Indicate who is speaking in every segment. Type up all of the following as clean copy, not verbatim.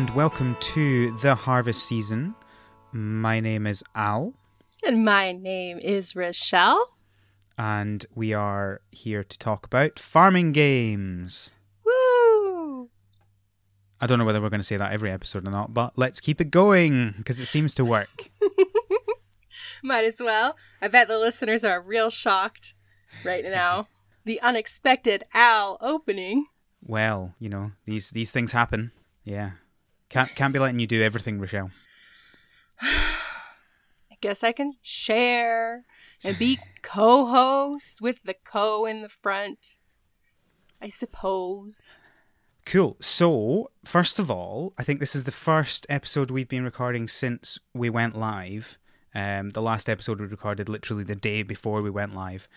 Speaker 1: and welcome to the harvest season. My name is Al.
Speaker 2: And my name is Rochelle.
Speaker 1: And we are here to talk about farming games.
Speaker 2: Woo!
Speaker 1: I don't know whether we're going to say that every episode or not, but let's keep it going, because it seems to work.
Speaker 2: Might as well. I bet the listeners are real shocked right now. The unexpected Al opening.
Speaker 1: Well, you know, these things happen. Yeah. Can't be letting you do everything, Rochelle.
Speaker 2: I guess I can share and be co-host with the co in the front, I suppose.
Speaker 1: Cool. So, first of all, I think this is the first episode we've been recording since we went live. The last episode we recorded literally the day before we went live.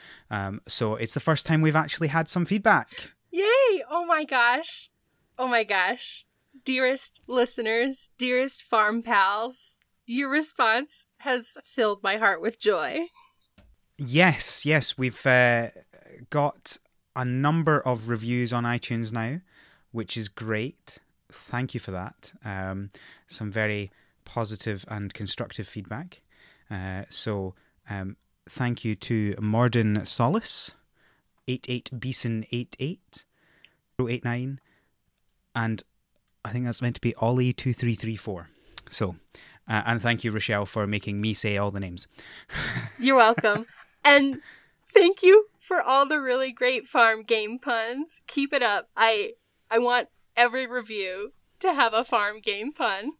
Speaker 1: So it's the first time we've actually had some feedback.
Speaker 2: Yay! Oh my gosh. Oh my gosh. Dearest listeners, dearest farm pals, your response has filled my heart with joy.
Speaker 1: Yes, we've got a number of reviews on iTunes now, which is great. Thank you for that. Some very positive and constructive feedback. So thank you to Morden Solace, 88beeson88, 089, and I think that's meant to be Ollie2334. So, and thank you, Rochelle, for making me say all the names.
Speaker 2: You're welcome. And thank you for all the really great farm game puns. Keep it up. I want every review to have a farm game pun.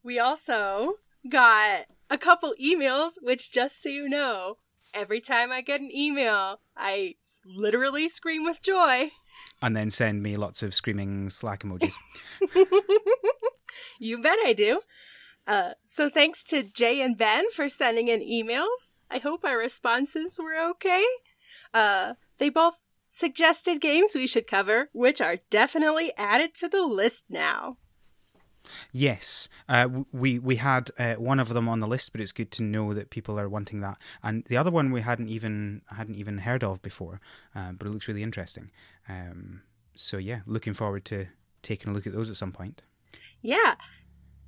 Speaker 2: We also got a couple emails, which, just so you know, every time I get an email, I literally scream with joy.
Speaker 1: And then send me lots of screaming Slack emojis.
Speaker 2: You bet I do. So thanks to Jay and Ben for sending in emails. I hope our responses were okay. They both suggested games we should cover, which are definitely added to the list now.
Speaker 1: Yes, we had one of them on the list, but it's good to know that people are wanting that. And the other one we hadn't even heard of before, but it looks really interesting. So yeah, looking forward to taking a look at those at some point.
Speaker 2: Yeah,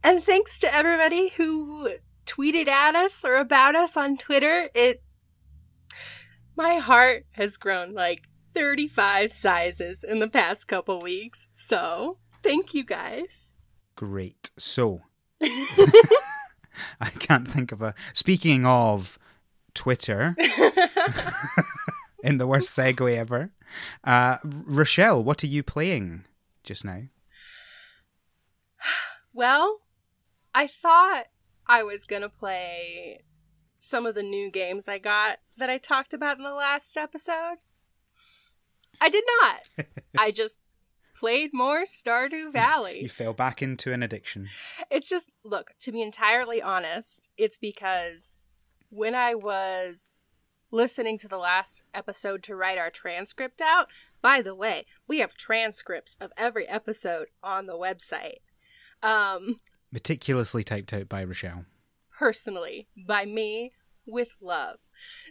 Speaker 2: and thanks to everybody who tweeted at us or about us on Twitter. My heart has grown like 35 sizes in the past couple weeks. So thank you guys.
Speaker 1: Great. So, I can't think of Speaking of Twitter, in the worst segue ever, Rochelle, what are you playing just now?
Speaker 2: Well, I thought I was going to play some of the new games I got that I talked about in the last episode. I did not. I just played more Stardew Valley.
Speaker 1: You fell back into an addiction.
Speaker 2: It's just, look, to be entirely honest, it's because when I was listening to the last episode to write our transcript out, by the way, we have transcripts of every episode on the website.
Speaker 1: Meticulously typed out by Rochelle.
Speaker 2: Personally, by me, with love.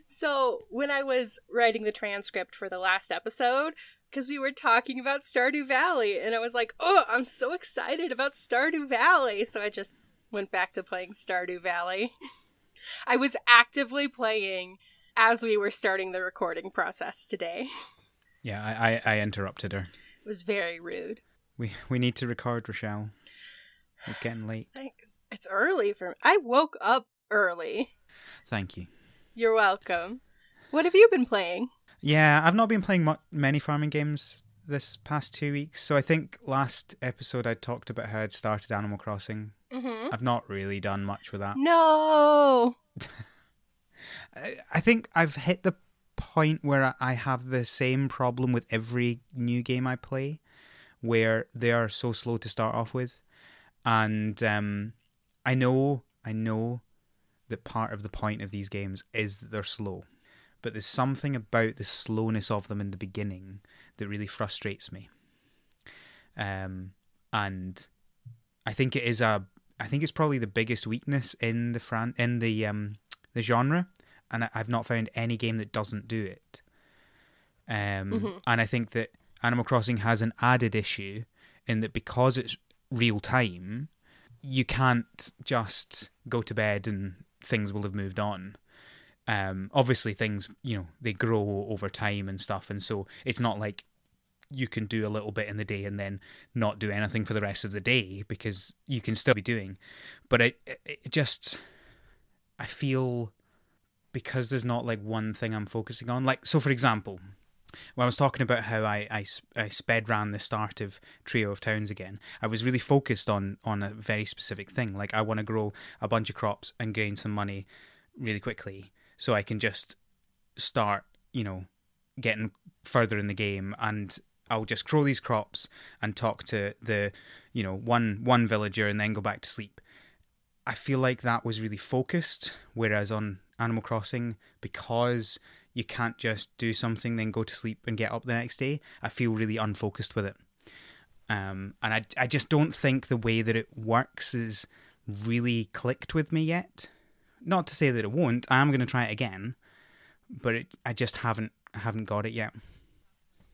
Speaker 2: So when I was writing the transcript for the last episode, because we were talking about Stardew Valley, and I was like, oh, I'm so excited about Stardew Valley. So I just went back to playing Stardew Valley. I was actively playing as we were starting the recording process today.
Speaker 1: Yeah, I interrupted her.
Speaker 2: It was very rude.
Speaker 1: We need to record, Rochelle. It's getting late.
Speaker 2: It's early for me. I woke up early.
Speaker 1: Thank you.
Speaker 2: You're welcome. What have you been playing?
Speaker 1: Yeah, I've not been playing many farming games this past 2 weeks. So I think last episode I talked about how I'd started Animal Crossing. Mm-hmm. I've not really done much with that.
Speaker 2: No!
Speaker 1: I think I've hit the point where I have the same problem with every new game I play, where they are so slow to start off with. And I know that part of the point of these games is that they're slow. But there's something about the slowness of them in the beginning that really frustrates me. And I think it's probably the biggest weakness in the genre, and I've not found any game that doesn't do it. And I think that Animal Crossing has an added issue in that because it's real time, you can't just go to bed and things will have moved on. Obviously things, they grow over time and stuff, and so it's not like you can do a little bit in the day and then not do anything for the rest of the day, because you can still be doing. But I feel, because there's not like one thing I'm focusing on. Like, so for example, when I was talking about how I sped ran the start of Trio of Towns again, I was really focused on a very specific thing. Like, I want to grow a bunch of crops and gain some money really quickly so I can just start, getting further in the game, and I'll just grow these crops and talk to the, one villager and then go back to sleep. I feel like that was really focused, whereas on Animal Crossing, because you can't just do something, then go to sleep and get up the next day, I feel really unfocused with it. And I just don't think the way that it works is really clicked with me yet. Not to say that it won't. I am going to try it again, but I just haven't got it yet.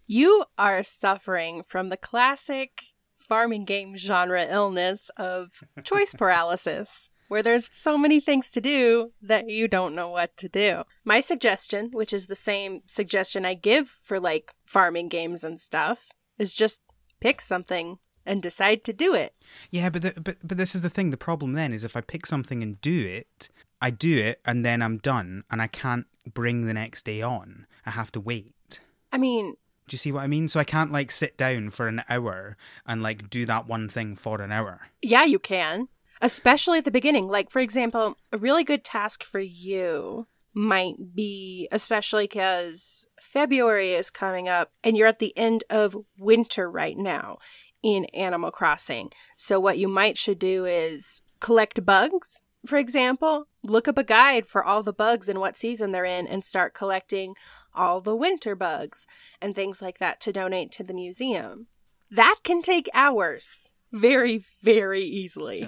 Speaker 2: You are suffering from the classic farming game genre illness of choice paralysis, where there's so many things to do that you don't know what to do. My suggestion, which is the same suggestion I give for like farming games and stuff, is just pick something and decide to do it.
Speaker 1: Yeah, but this is the thing. The problem then is if I pick something and do it, I do it and then I'm done and I can't bring the next day on. I have to wait.
Speaker 2: I mean,
Speaker 1: do you see what I mean? So I can't like sit down for an hour and like do that one thing for an hour.
Speaker 2: Yeah, you can. Especially at the beginning. Like, for example, a really good task for you might be, especially because February is coming up and you're at the end of winter right now in Animal Crossing. So what you should do is collect bugs, for example. Look up a guide for all the bugs and what season they're in and start collecting all the winter bugs and things like that to donate to the museum. That can take hours very, very easily.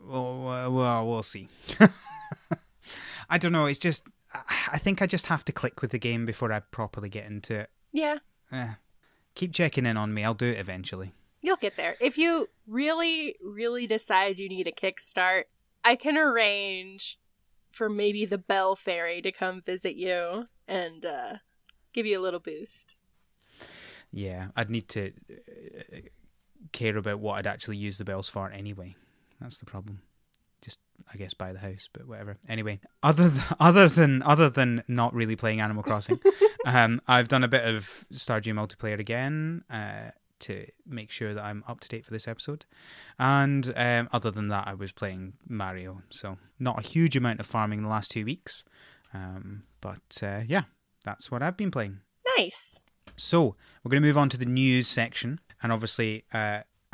Speaker 1: Well, we'll see. I don't know. It's just, I think I just have to click with the game before I properly get into it.
Speaker 2: Yeah.
Speaker 1: Keep checking in on me. I'll do it eventually.
Speaker 2: You'll get there. If you really, really decide you need a kickstart, I can arrange for maybe the Bell Fairy to come visit you and give you a little boost.
Speaker 1: Yeah, I'd need to care about what I'd actually use the bells for anyway. That's the problem. Just, I guess, buy the house, but whatever. Anyway, other than not really playing Animal Crossing, I've done a bit of Stardew multiplayer again to make sure that I'm up to date for this episode. And other than that, I was playing Mario, so not a huge amount of farming in the last 2 weeks. But yeah, that's what I've been playing.
Speaker 2: Nice.
Speaker 1: So we're going to move on to the news section, and obviously,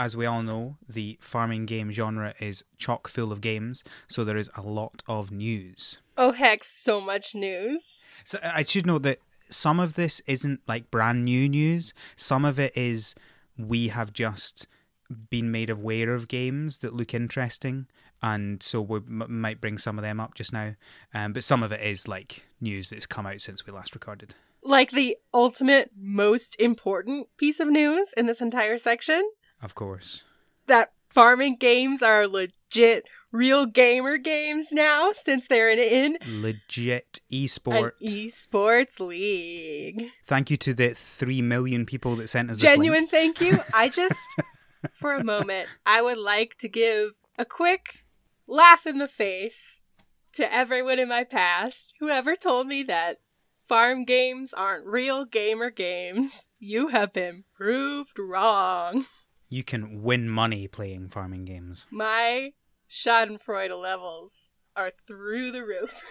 Speaker 1: as we all know, the farming game genre is chock full of games, so there is a lot of news.
Speaker 2: Oh heck, so much news.
Speaker 1: So I should note that some of this isn't like brand new news. Some of it is we have just been made aware of games that look interesting, and so we might bring some of them up just now. But some of it is like news that's come out since we last recorded.
Speaker 2: Like the ultimate, most important piece of news in this entire section?
Speaker 1: Of course.
Speaker 2: That farming games are legit real gamer games now, since they're in
Speaker 1: legit esports.
Speaker 2: An esports league.
Speaker 1: Thank you to the 3 million people that sent us
Speaker 2: Genuine
Speaker 1: this
Speaker 2: thank you. I just, for a moment, I would like to give a quick laugh in the face to everyone in my past, whoever told me that farm games aren't real gamer games. You have been proved wrong.
Speaker 1: You can win money playing farming games.
Speaker 2: My Schadenfreude levels are through the roof.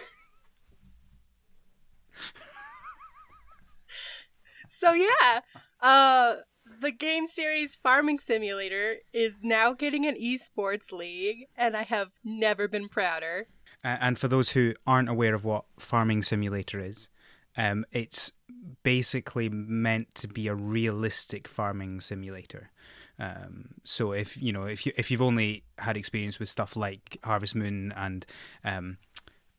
Speaker 2: So yeah, the game series Farming Simulator is now getting an esports league, and I have never been prouder.
Speaker 1: And for those who aren't aware of what Farming Simulator is, it's basically meant to be a realistic farming simulator. So if you've only had experience with stuff like Harvest Moon and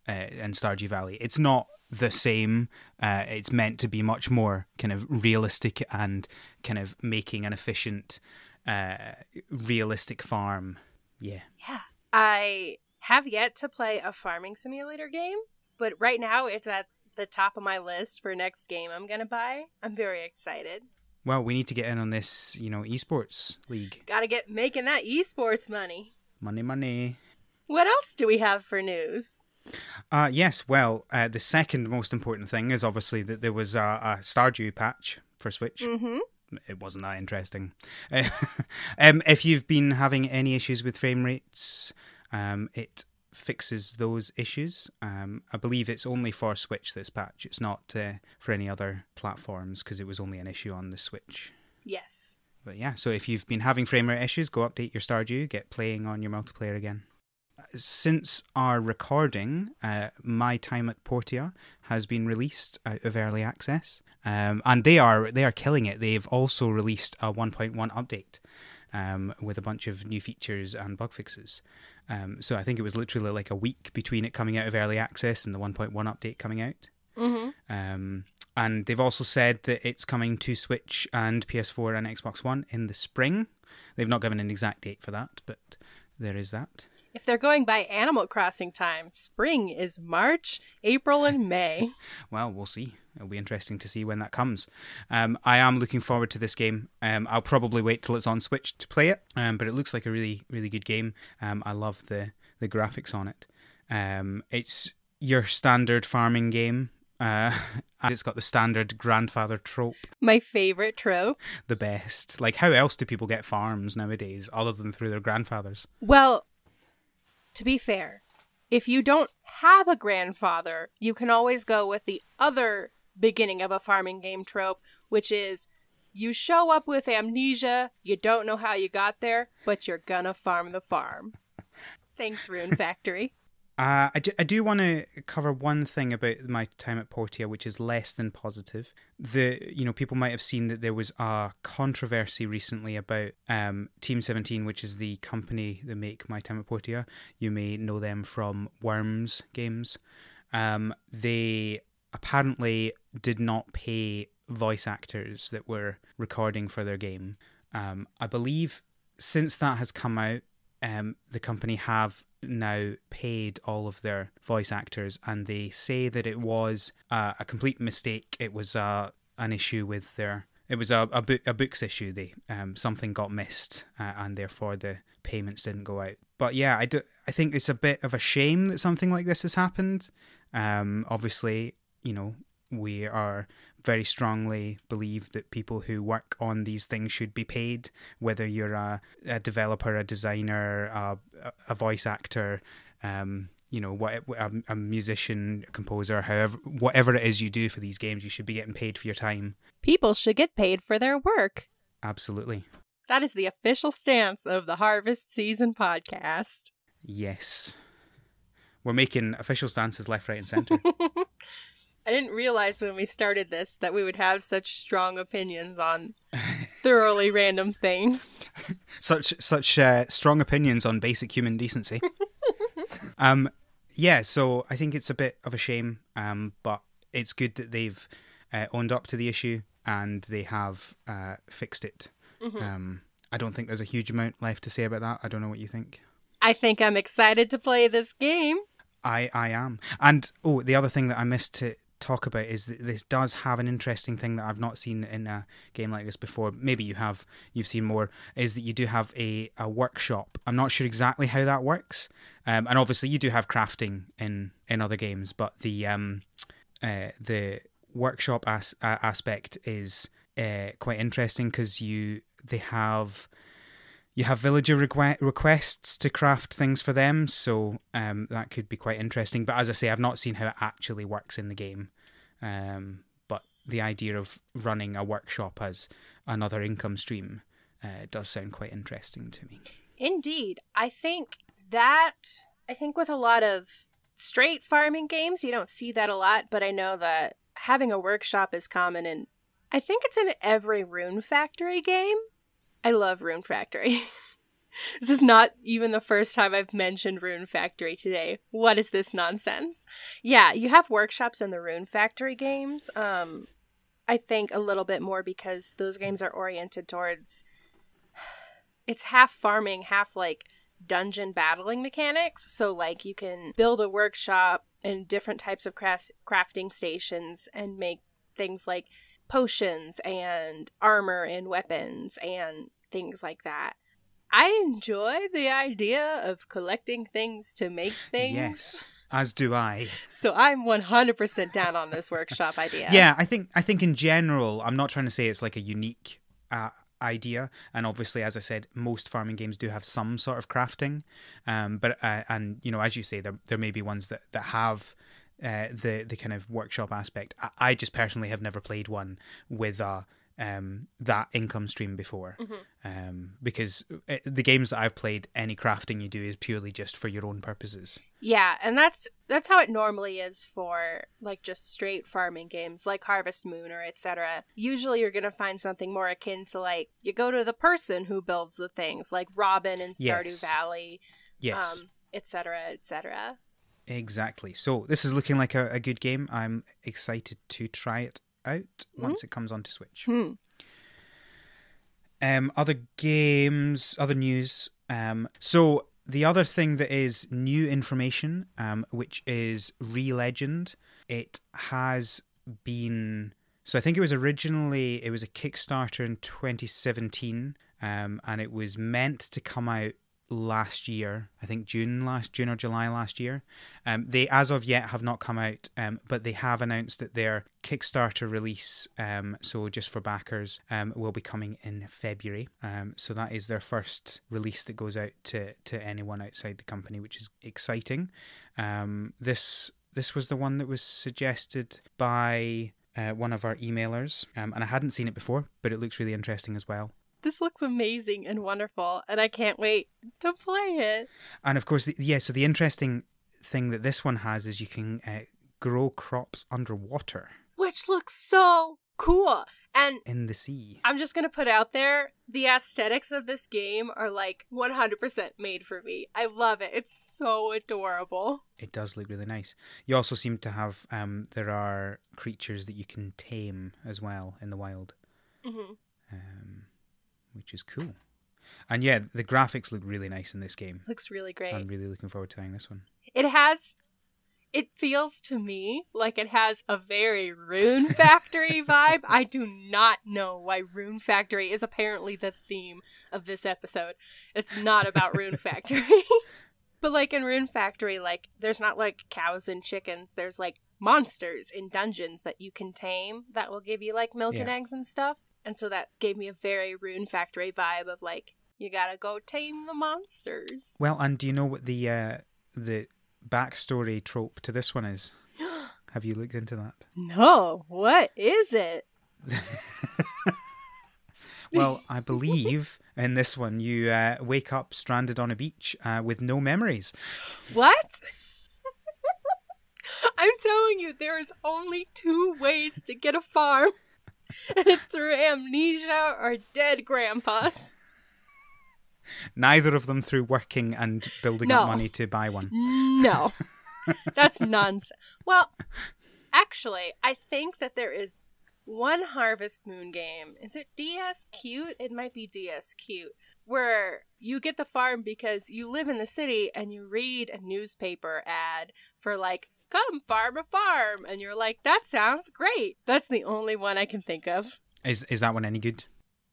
Speaker 1: Stardew Valley, it's not the same. It's meant to be much more kind of realistic and kind of making an efficient realistic farm. Yeah.
Speaker 2: Yeah. I have yet to play a farming simulator game, but right now it's at the top of my list for next game I'm going to buy. I'm very excited.
Speaker 1: Well, we need to get in on this, esports league.
Speaker 2: Gotta get making that esports money.
Speaker 1: Money.
Speaker 2: What else do we have for news?
Speaker 1: Yes, well, the second most important thing is obviously that there was a Stardew patch for Switch.
Speaker 2: Mm-hmm.
Speaker 1: It wasn't that interesting. If you've been having any issues with frame rates, it fixes those issues. I believe it's only for Switch, this patch. It's not for any other platforms because it was only an issue on the Switch.
Speaker 2: Yes.
Speaker 1: But yeah, so if you've been having frame rate issues, go update your Stardew, get playing on your multiplayer again. Since our recording, My Time at Portia has been released out of early access, and they are killing it. They've also released a 1.1 update with a bunch of new features and bug fixes. So I think it was literally like a week between it coming out of early access and the 1.1 update coming out.
Speaker 2: Mm-hmm.
Speaker 1: And they've also said that it's coming to Switch and PS4 and Xbox One in the spring. They've not given an exact date for that, but there is that.
Speaker 2: If they're going by Animal Crossing time, spring is March, April, and May.
Speaker 1: Well, we'll see. It'll be interesting to see when that comes. I am looking forward to this game. I'll probably wait till it's on Switch to play it, but it looks like a really, really good game. I love the graphics on it. It's your standard farming game. It's got the standard grandfather trope.
Speaker 2: My favorite trope.
Speaker 1: The best. Like, how else do people get farms nowadays other than through their grandfathers?
Speaker 2: Well, to be fair, if you don't have a grandfather, you can always go with the other beginning of a farming game trope, which is you show up with amnesia, you don't know how you got there, but you're gonna farm the farm. Thanks, Rune Factory.
Speaker 1: I do want to cover one thing about My Time at Portia, which is less than positive. People might have seen that there was a controversy recently about Team 17, which is the company that make My Time at Portia. You may know them from Worms games. They apparently did not pay voice actors that were recording for their game. I believe since that has come out, the company have now paid all of their voice actors, and they say that it was a complete mistake. It was an issue with it was a books issue. Something got missed, and therefore the payments didn't go out. But yeah, I think it's a bit of a shame that something like this has happened. Obviously, we are very strongly believe that people who work on these things should be paid, whether you're a developer, a designer, a voice actor, a musician, a composer, whatever it is you do for these games, you should be getting paid for your time.
Speaker 2: People should get paid for their work.
Speaker 1: Absolutely.
Speaker 2: That is the official stance of the Harvest Season podcast.
Speaker 1: Yes. We're making official stances left, right, and centre.
Speaker 2: I didn't realize when we started this that we would have such strong opinions on thoroughly random things.
Speaker 1: Such strong opinions on basic human decency. Yeah, so I think it's a bit of a shame, but it's good that they've owned up to the issue and they have fixed it. Mm-hmm. I don't think there's a huge amount left to say about that. I don't know what you think.
Speaker 2: I think I'm excited to play this game.
Speaker 1: I am. And, the other thing that I missed to talk about is that this does have an interesting thing that I've not seen in a game like this before. Maybe you've seen more, is that you do have a workshop. I'm not sure exactly how that works. And obviously you do have crafting in other games, but the workshop aspect is quite interesting because you have villager requests to craft things for them, so that could be quite interesting. But as I say, I've not seen how it actually works in the game. But the idea of running a workshop as another income stream does sound quite interesting to me.
Speaker 2: Indeed. I think with a lot of straight farming games, you don't see that a lot, but I know that having a workshop is common, and I think it's in every Rune Factory game. I love Rune Factory. This is not even the first time I've mentioned Rune Factory today. What is this nonsense? Yeah, you have workshops in the Rune Factory games. I think a little bit more because those games are oriented towards it's half farming, half like dungeon battling mechanics. So like you can build a workshop and different types of crafting stations and make things like potions and armor and weapons and things like that. I enjoy the idea of collecting things to make things.
Speaker 1: Yes, as do I.
Speaker 2: So I'm 100% down on this workshop idea.
Speaker 1: Yeah, I think in general, I'm not trying to say it's like a unique idea, and obviously, as I said, most farming games do have some sort of crafting, but and you know, as you say, there may be ones that have the kind of workshop aspect. I just personally have never played one with that income stream before, because the games that I've played, any crafting you do is purely just for your own purposes.
Speaker 2: Yeah, and that's how it normally is for like just straight farming games like Harvest Moon or etc. Usually you're going to find something more akin to like you go to the person who builds the things, like Robin in Stardew Valley,
Speaker 1: yes,
Speaker 2: etc., etc.
Speaker 1: Exactly. So this is looking like a good game. I'm excited to try it out once it comes onto Switch. Other games, other news. So the other thing that is new information, which is Re-Legend. It has been... So I think it was a Kickstarter in 2017, and it was meant to come out last year, I think June or July last year. They as of yet have not come out, but they have announced that their Kickstarter release, so just for backers, will be coming in February. So that is their first release that goes out to anyone outside the company, which is exciting. This was the one that was suggested by one of our emailers, and I hadn't seen it before, but it looks really interesting as well.
Speaker 2: This looks amazing and wonderful, and I can't wait to play it.
Speaker 1: And of course, so the interesting thing that this one has is you can grow crops underwater.
Speaker 2: Which looks so cool. And
Speaker 1: in the sea.
Speaker 2: I'm just going to put out there, the aesthetics of this game are like 100% made for me. I love it. It's so adorable.
Speaker 1: It does look really nice. You also seem to have, there are creatures that you can tame as well in the wild. Mm-hmm. Which is cool. And yeah, the graphics look really nice in this game.
Speaker 2: Looks really great.
Speaker 1: I'm really looking forward to trying this one.
Speaker 2: It feels to me like it has a very Rune Factory vibe. I do not know why Rune Factory is apparently the theme of this episode. It's not about Rune Factory. But like in Rune Factory, like there's not like cows and chickens. There's like monsters in dungeons that you can tame that will give you like milk and eggs and stuff. And so that gave me a very Rune Factory vibe of like, you gotta go tame the monsters.
Speaker 1: Well, and do you know what the backstory trope to this one is? Have you looked into that?
Speaker 2: No. What is it?
Speaker 1: Well, I believe in this one you wake up stranded on a beach with no memories.
Speaker 2: What? I'm telling you, there is only 2 ways to get a farm. And it's through amnesia or dead grandpas.
Speaker 1: Neither of them through working and building up money to buy one.
Speaker 2: No. That's nonsense. Well, actually, I think that there is one Harvest Moon game. Is it DS Cute? It might be DS Cute. Where you get the farm because you live in the city and you read a newspaper ad for like, come farm a farm. And you're like, that sounds great. That's the only one I can think of.
Speaker 1: Is that one any good?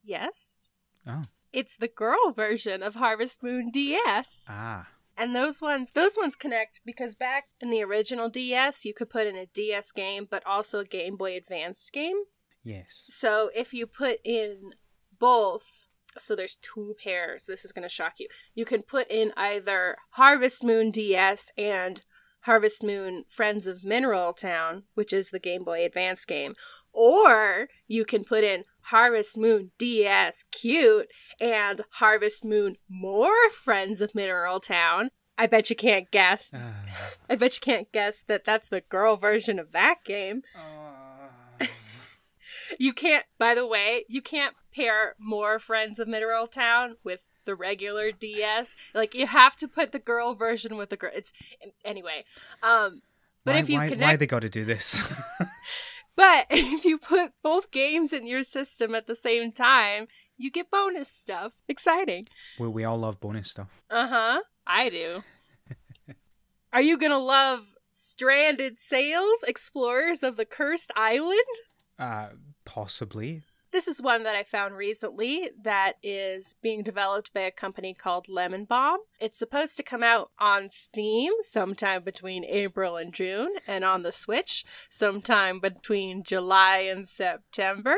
Speaker 2: Yes.
Speaker 1: Oh.
Speaker 2: It's the girl version of Harvest Moon DS.
Speaker 1: Ah.
Speaker 2: And those ones connect because back in the original DS, you could put in a DS game, but also a Game Boy Advanced game.
Speaker 1: Yes.
Speaker 2: So if you put in both, so there's 2 pairs, this is going to shock you. You can put in either Harvest Moon DS and Harvest Moon Friends of Mineral Town, which is the Game Boy Advance game. Or you can put in Harvest Moon DS Cute and Harvest Moon More Friends of Mineral Town. I bet you can't guess. I bet you can't guess that that's the girl version of that game. You can't, by the way, you can't pair More Friends of Mineral Town with the regular DS. Like, you have to put the girl version with the girl. It's, anyway. But if you connect...
Speaker 1: Why they got to do this?
Speaker 2: But if you put both games in your system at the same time, You get bonus stuff. Exciting.
Speaker 1: Well, we all love bonus stuff.
Speaker 2: Uh-huh. I do. Are you gonna love Stranded Sails, Explorers of the Cursed Island?
Speaker 1: Possibly.
Speaker 2: This is one that I found recently that is being developed by a company called Lemon Bomb. It's supposed to come out on Steam sometime between April and June, and on the Switch sometime between July and September.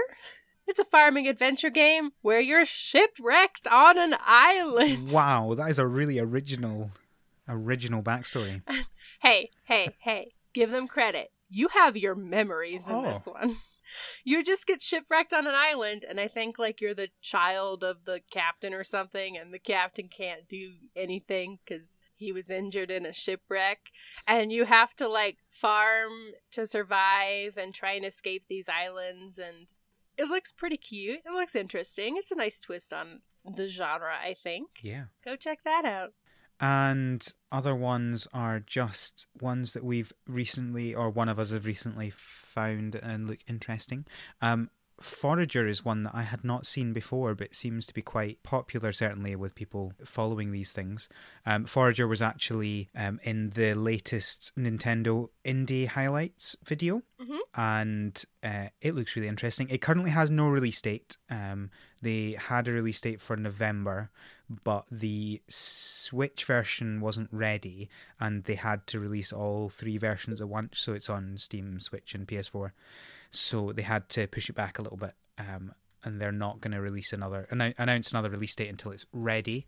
Speaker 2: It's a farming adventure game where you're shipwrecked on an island.
Speaker 1: Wow, that is a really original backstory.
Speaker 2: Hey, give them credit. You have your memories in this one. You just get shipwrecked on an island, and I think like you're the child of the captain or something, and the captain can't do anything because he was injured in a shipwreck, and you have to like farm to survive and try and escape these islands, and it looks pretty cute. It looks interesting. It's a nice twist on the genre, I think.
Speaker 1: Yeah.
Speaker 2: Go check that out.
Speaker 1: And other ones are just ones that we've recently, or one of us have recently found and look interesting. Forager is one that I had not seen before, but seems to be quite popular, certainly with people following these things. Forager was actually in the latest Nintendo Indie Highlights video, and it looks really interesting. It currently has no release date. They had a release date for November, but the Switch version wasn't ready, and they had to release all 3 versions at once, so it's on Steam, Switch, and PS4. So they had to push it back a little bit, and they're not going to release announce another release date until it's ready,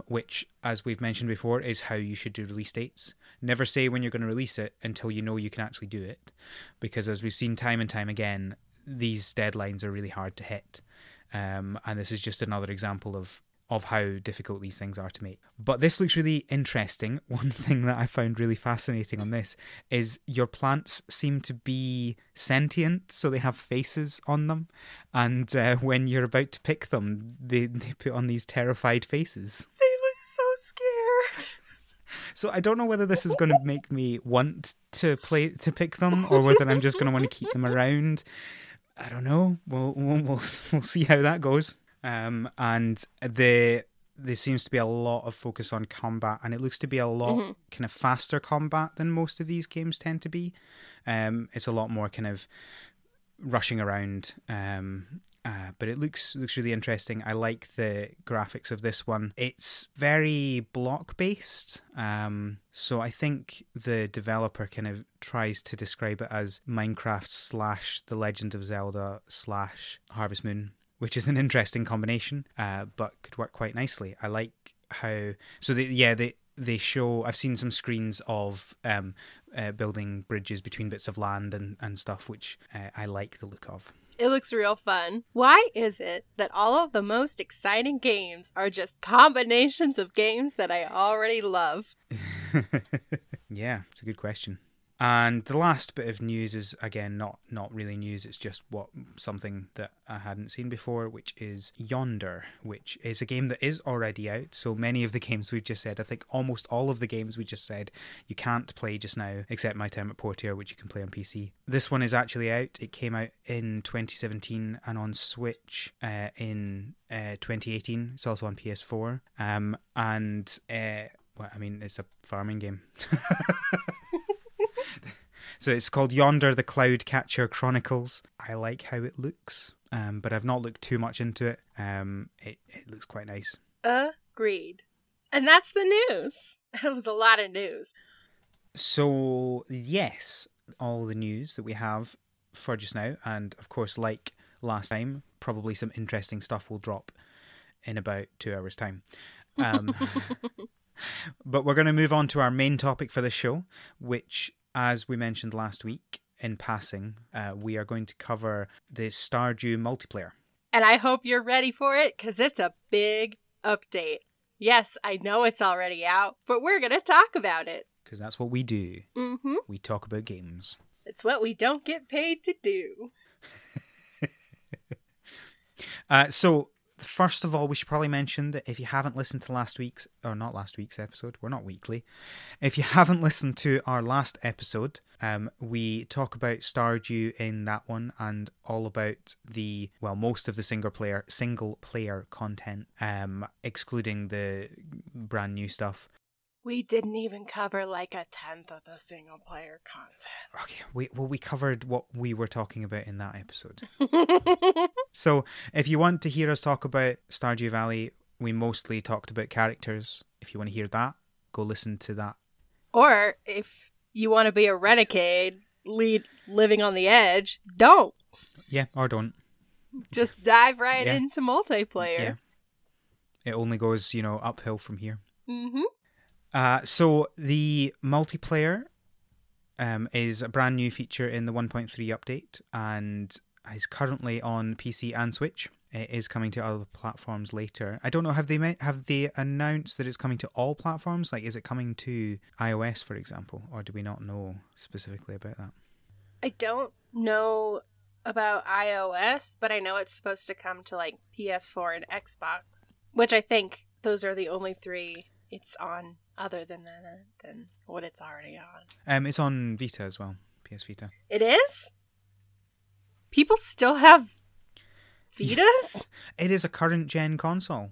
Speaker 1: which, as we've mentioned before, is how you should do release dates. Never say when you're going to release it until you know you can actually do it, because as we've seen time and time again, these deadlines are really hard to hit, and this is just another example of how difficult these things are to make. But this looks really interesting. One thing that I found really fascinating on this is your plants seem to be sentient, so they have faces on them, and when you're about to pick them, they put on these terrified faces.
Speaker 2: They look so scared.
Speaker 1: So I don't know whether this is going to make me want to pick them, or whether I'm just going to want to keep them around. I don't know. We'll see how that goes. And there seems to be a lot of focus on combat, and it looks to be a lot kind of faster combat than most of these games tend to be. It's a lot more kind of rushing around, but it looks really interesting. I like the graphics of this one. It's very block based, so I think the developer kind of tries to describe it as Minecraft / The Legend of Zelda / Harvest Moon, which is an interesting combination, but could work quite nicely. I like how... So, they show... I've seen some screens of building bridges between bits of land and stuff, which I like the look of.
Speaker 2: It looks real fun. Why is it that all of the most exciting games are just combinations of games that I already love?
Speaker 1: Yeah, it's a good question. And the last bit of news is, again, not really news, it's just something that I hadn't seen before, which is Yonder, which is a game that is already out. So many of the games we've just said, I think almost all of the games we just said, you can't play just now, except My Time at Portia, which you can play on PC. This one is actually out. It came out in 2017 and on Switch in 2018. It's also on PS4. It's a farming game. So it's called Yonder, the Cloud Catcher Chronicles. I like how it looks, but I've not looked too much into it. It looks quite nice.
Speaker 2: Agreed. And that's the news. That was a lot of news.
Speaker 1: So, yes, all the news that we have for just now. And, of course, like last time, probably some interesting stuff will drop in about 2 hours' time. But we're going to move on to our main topic for this show, which, as we mentioned last week in passing, we are going to cover the Stardew multiplayer.
Speaker 2: And I hope you're ready for it, because it's a big update. Yes, I know it's already out, but we're going to talk about it.
Speaker 1: Because that's what we do.
Speaker 2: Mm-hmm.
Speaker 1: We talk about games.
Speaker 2: It's what we don't get paid to do.
Speaker 1: So, First of all, we should probably mention that if you haven't listened to not last week's episode, we're not weekly. If you haven't listened to our last episode, we talk about Stardew in that one and all about most of the single player content, excluding the brand new stuff.
Speaker 2: We didn't even cover like a tenth of the single player content.
Speaker 1: Okay, we covered what we were talking about in that episode. So if you want to hear us talk about Stardew Valley, we mostly talked about characters. If you want to hear that, go listen to that.
Speaker 2: Or if you want to be a renegade, living on the edge, don't.
Speaker 1: Yeah, or don't.
Speaker 2: Just dive right into multiplayer.
Speaker 1: Yeah. It only goes, uphill from here.
Speaker 2: Mm-hmm.
Speaker 1: So the multiplayer is a brand new feature in the 1.3 update and is currently on PC and Switch. It is coming to other platforms later. I don't know, have they announced that it's coming to all platforms? Like, is it coming to iOS, for example? Or do we not know specifically about that?
Speaker 2: I don't know about iOS, but I know it's supposed to come to like PS4 and Xbox, which I think those are the only three it's on other than what it's already on.
Speaker 1: It's on Vita as well, PS Vita.
Speaker 2: It is? People still have Vitas?
Speaker 1: Yeah. It is a current gen console.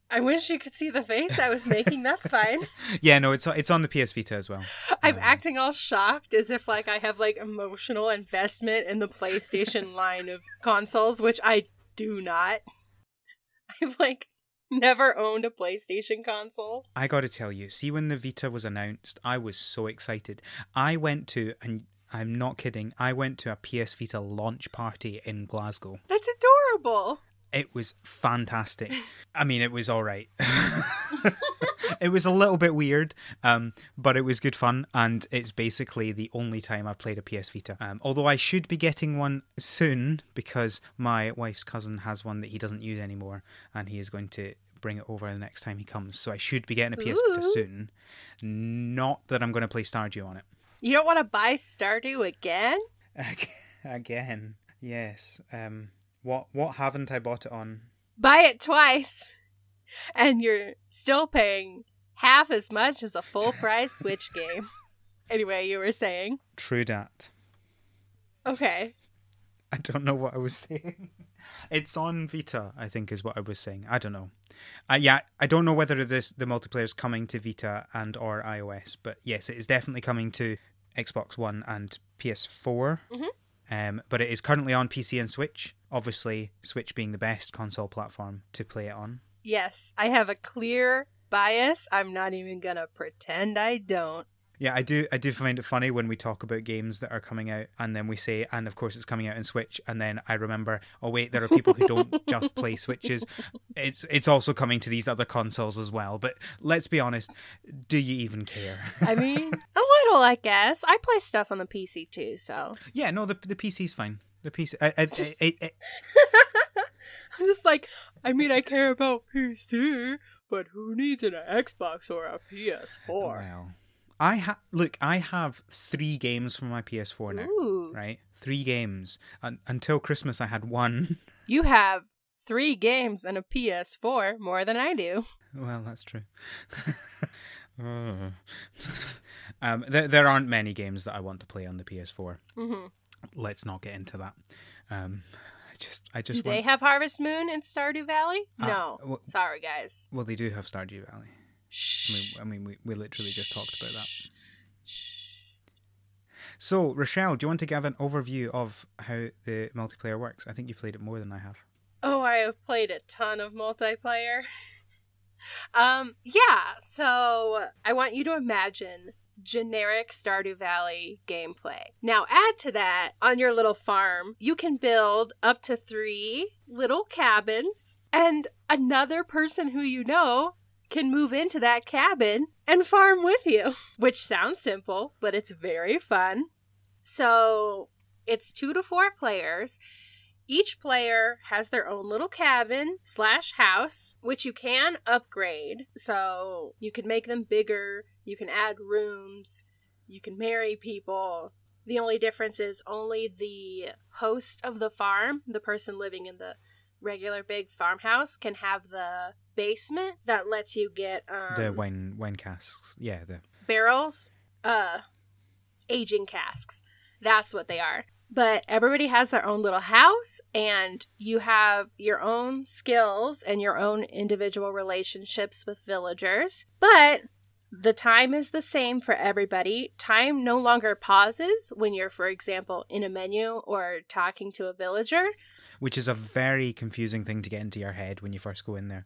Speaker 2: I wish you could see the face I was making. That's fine.
Speaker 1: Yeah, no, it's on the PS Vita as well.
Speaker 2: I'm acting all shocked as if like I have like emotional investment in the PlayStation line of consoles, which I do not. I've like never owned a PlayStation console.
Speaker 1: I gotta tell you, see, when the Vita was announced, I was so excited. I went to, and I'm not kidding, I went to a PS Vita launch party in Glasgow.
Speaker 2: That's adorable.
Speaker 1: It was fantastic. I mean, it was all right. It was a little bit weird, but it was good fun, and it's basically the only time I've played a PS Vita. Although I should be getting one soon, because my wife's cousin has one that he doesn't use anymore, and he is going to bring it over the next time he comes. So I should be getting a PS Vita soon. Not that I'm going to play Stardew on it.
Speaker 2: You don't want to buy Stardew again?
Speaker 1: Again, yes. What haven't I bought it on?
Speaker 2: Buy it twice, and you're still paying half as much as a full-price Switch game. Anyway, you were saying?
Speaker 1: True dat.
Speaker 2: Okay.
Speaker 1: I don't know what I was saying. It's on Vita, I think, is what I was saying. I don't know. I don't know whether the multiplayer is coming to Vita and or iOS, but yes, it is definitely coming to Xbox One and PS4. Mm-hmm. But it is currently on PC and Switch. Obviously, Switch being the best console platform to play it on. Yes,
Speaker 2: I have a clear bias. I'm not even gonna pretend I don't.
Speaker 1: Yeah, I do find it funny when we talk about games that are coming out and then we say, and of course it's coming out in Switch, and then I remember, oh wait, there are people who don't just play Switches. It's also coming to these other consoles as well. But let's be honest, do you even care?
Speaker 2: I mean, a little, I guess. I play stuff on the PC too, so.
Speaker 1: Yeah, no, the PC's fine. The PC.
Speaker 2: I'm just like, I mean, I care about PC, but who needs an Xbox or a PS4?
Speaker 1: Well, I have 3 games for my PS4 now.
Speaker 2: Ooh.
Speaker 1: Right? 3 games. Until Christmas, I had 1.
Speaker 2: You have 3 games and a PS4 more than I do.
Speaker 1: Well, that's true. There aren't many games that I want to play on the PS4. Mm-hmm. Let's not get into that. I just.
Speaker 2: Do they have Harvest Moon in Stardew Valley? No. Sorry, guys.
Speaker 1: Well, they do have Stardew Valley.
Speaker 2: Shh.
Speaker 1: I mean, we literally just talked about that. So, Rochelle, do you want to give an overview of how the multiplayer works? I think you've played it more than I have.
Speaker 2: Oh, I have played a ton of multiplayer. Yeah, so I want you to imagine generic Stardew Valley gameplay. Now add to that, on your little farm, you can build up to 3 little cabins, and another person who you know can move into that cabin and farm with you. Which sounds simple, but it's very fun. So it's 2 to 4 players. Each player has their own little cabin/house, which you can upgrade. So you can make them bigger, you can add rooms, you can marry people. The only difference is only the host of the farm, the person living in the regular big farmhouse can have the basement that lets you get
Speaker 1: the wine casks. Yeah, the
Speaker 2: barrels, aging casks. That's what they are. But everybody has their own little house, and you have your own skills and your own individual relationships with villagers. But the time is the same for everybody. Time no longer pauses when you're, for example, in a menu or talking to a villager.
Speaker 1: Which is a very confusing thing to get into your head when you first go in there.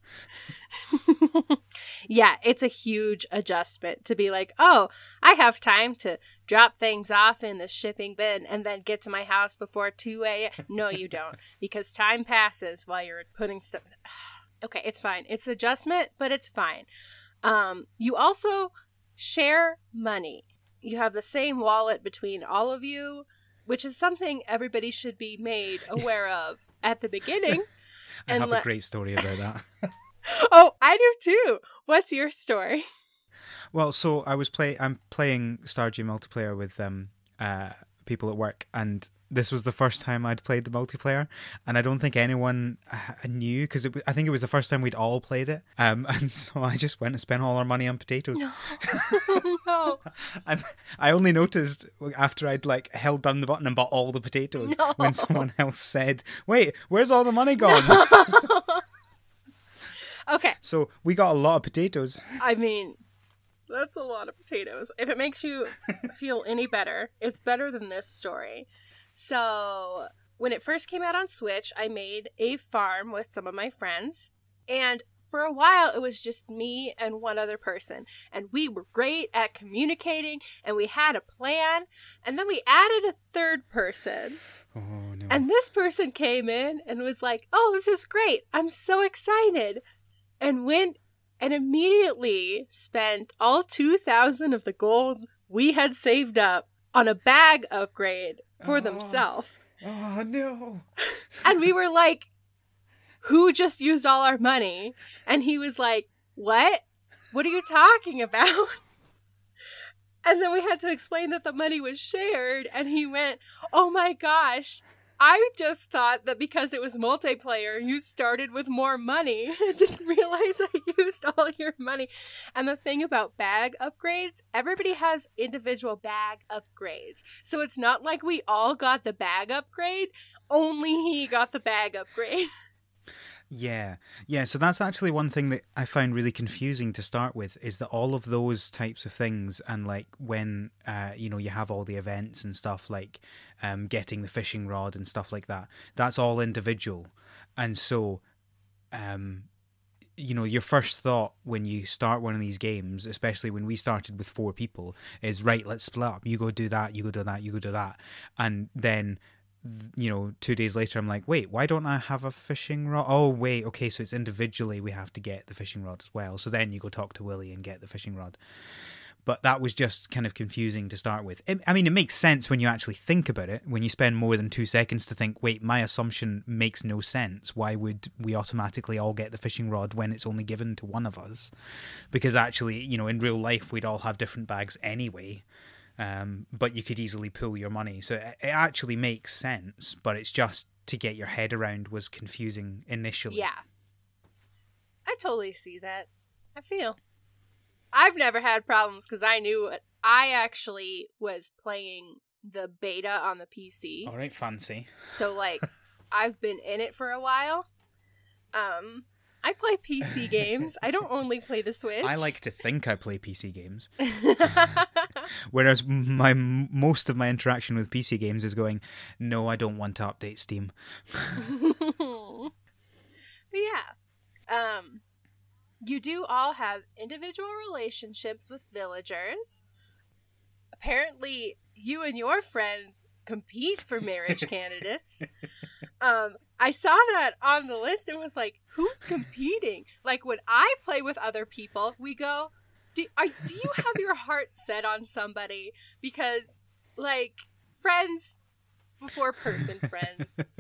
Speaker 2: Yeah, it's a huge adjustment to be like, oh, I have time to drop things off in the shipping bin and then get to my house before 2 a.m. No, you don't, because time passes while you're putting stuff. Okay, it's fine. It's adjustment, but it's fine. You also share money. You have the same wallet between all of you, which is something everybody should be made aware of at the beginning.
Speaker 1: I have a great story about that.
Speaker 2: Oh, I do too. What's your story?
Speaker 1: Well, so I'm playing Stardew multiplayer with people at work, and this was the first time I'd played the multiplayer, and I don't think anyone knew, because I think it was the first time we'd all played it, and so I just went and spent all our money on potatoes.
Speaker 2: No. No.
Speaker 1: And I only noticed after I'd held down the button and bought all the potatoes when someone else said, "Wait, where's all the money gone?"
Speaker 2: No. Okay.
Speaker 1: So we got a lot of potatoes.
Speaker 2: I mean, that's a lot of potatoes. If it makes you feel any better, it's better than this story. So when it first came out on Switch, I made a farm with some of my friends. And for a while, it was just me and one other person. And we were great at communicating, and we had a plan. And then we added a third person.
Speaker 1: Oh, no.
Speaker 2: And this person came in and was like, oh, this is great. I'm so excited. And went and immediately spent all 2,000 of the gold we had saved up on a bag upgrade for themselves.
Speaker 1: Oh, no.
Speaker 2: And we were like, who just used all our money? And he was like, what? What are you talking about? And then we had to explain that the money was shared. And he went, oh my gosh. I just thought that because it was multiplayer, you started with more money. I didn't realize I used all your money. And the thing about bag upgrades, everybody has individual bag upgrades. So it's not like we all got the bag upgrade. Only he got the bag upgrade.
Speaker 1: Yeah. So that's actually one thing that I found really confusing to start with, is that all of those types of things, and when you have all the events and stuff, getting the fishing rod and stuff like that, that's all individual. And so your first thought when you start one of these games, especially when we started with 4 people, is right, let's split up. You go do that, you go do that, you go do that. And then 2 days later, I'm like, wait, why don't I have a fishing rod? Oh, wait, okay, so it's individually we have to get the fishing rod as well. So then you go talk to Willie and get the fishing rod. But that was just kind of confusing to start with. It makes sense when you actually think about it. When you spend more than 2 seconds to think, wait, my assumption makes no sense. Why would we automatically all get the fishing rod when it's only given to one of us? Because actually, in real life, we'd all have different bags anyway. But you could easily pool your money. So it actually makes sense, but it's just to get your head around was confusing initially.
Speaker 2: Yeah. I totally see that. I've never had problems because I knew it. I actually was playing the beta on the PC.
Speaker 1: All right, fancy.
Speaker 2: So, I've been in it for a while. I play PC games. I don't only play the Switch.
Speaker 1: I like to think I play PC games. Whereas most of my interaction with PC games is going, no, I don't want to update Steam.
Speaker 2: But yeah. You do all have individual relationships with villagers. Apparently, you and your friends compete for marriage candidates. I saw that on the list and was like, who's competing? When I play with other people, we go, do you have your heart set on somebody? Because, friends before person friends.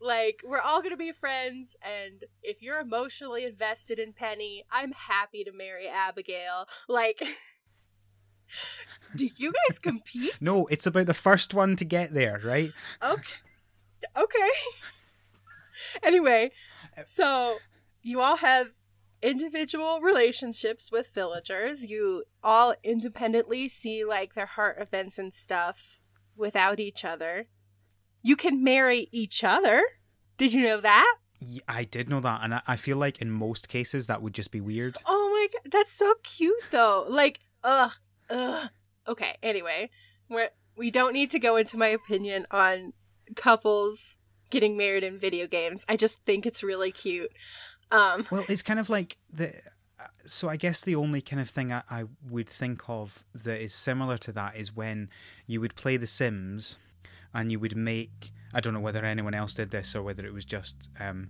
Speaker 2: We're all going to be friends, and if you're emotionally invested in Penny, I'm happy to marry Abigail. Do you guys compete?
Speaker 1: No, it's about the first one to get there, right?
Speaker 2: Okay. Anyway, So you all have individual relationships with villagers. You all independently see like their heart events and stuff without each other. You can marry each other. Did you know that?
Speaker 1: Yeah, I did know that, and I feel like in most cases that would just be weird.
Speaker 2: Oh my god, that's so cute though. Like, ugh. Okay, anyway, we don't need to go into my opinion on couples getting married in video games. I just think it's really cute.
Speaker 1: Well, it's kind of like so I guess the only kind of thing I would think of that is similar to that is when you would play The Sims and you would make, I don't know whether anyone else did this or whether it was just I'm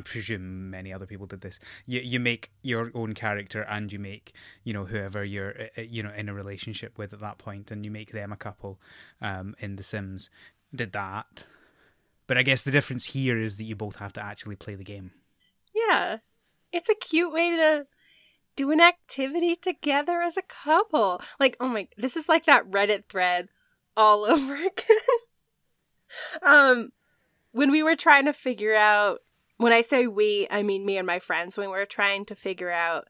Speaker 1: presuming many other people did this. You make your own character and you make, whoever you're, in a relationship with at that point, and you make them a couple in The Sims. Did that. But I guess the difference here is that you both have to actually play the game. Yeah.
Speaker 2: It's a cute way to do an activity together as a couple. Like, oh my, this is like that Reddit thread all over again. When we were trying to figure out, when I say we, I mean me and my friends, when we were trying to figure out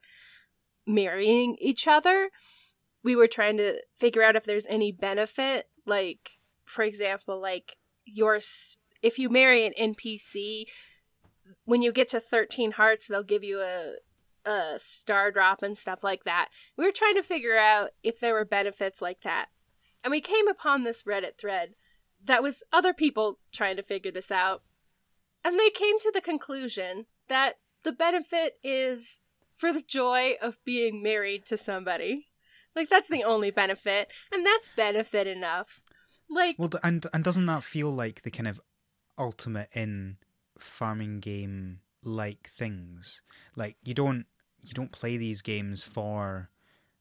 Speaker 2: marrying each other, we were trying to figure out if there's any benefit. Like, for example, like if you marry an NPC, when you get to 13 hearts, they'll give you a star drop and stuff like that. We were trying to figure out if there were benefits like that. And we came upon this Reddit thread that was other people trying to figure this out. And they came to the conclusion that the benefit is for the joy of being married to somebody. Like, that's the only benefit. And that's benefit enough. Like,
Speaker 1: well, and doesn't that feel like the kind of ultimate in farming game like things? Like, you don't play these games for,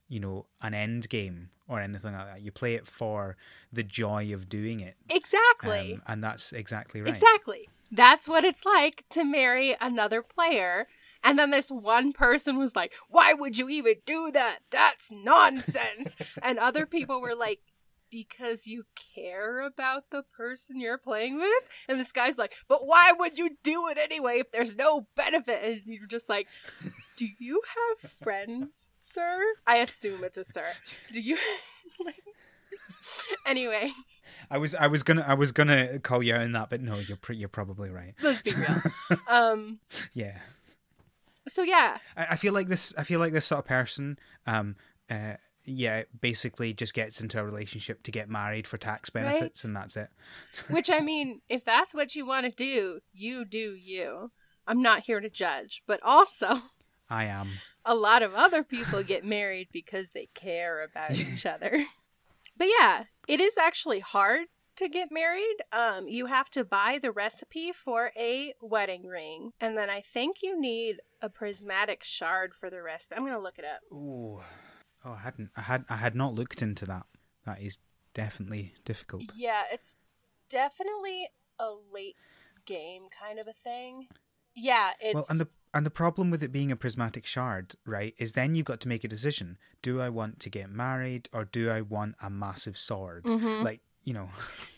Speaker 1: an end game or anything like that. You play it for the joy of doing it.
Speaker 2: Exactly.
Speaker 1: And that's exactly right.
Speaker 2: Exactly. That's what it's like to marry another player. And then this one person was like, why would you even do that? That's nonsense. And other people were like, because you care about the person you're playing with? And this guy's like, but why would you do it anyway if there's no benefit? And you're just like, do you have friends, sir? I assume it's a sir. Do you? Anyway.
Speaker 1: I was gonna call you out on that, but no, you're probably right.
Speaker 2: Let's be real.
Speaker 1: Yeah.
Speaker 2: So yeah.
Speaker 1: I feel like this sort of person, basically just gets into a relationship to get married for tax benefits, right? And that's it.
Speaker 2: Which, I mean, if that's what you want to do, you do you. I'm not here to judge, but also...
Speaker 1: I am.
Speaker 2: A lot of other people get married because they care about each other. But yeah, it is actually hard to get married. You have to buy the recipe for a wedding ring, and then I think you need a prismatic shard for the recipe. I'm going to look it up.
Speaker 1: Ooh. Oh, I had not looked into that. That is definitely difficult.
Speaker 2: Yeah, it's definitely a late game kind of a thing. Yeah, it's...
Speaker 1: Well, and the problem with it being a prismatic shard, right, is then you've got to make a decision. Do I want to get married or do I want a massive sword? Mm-hmm. Like,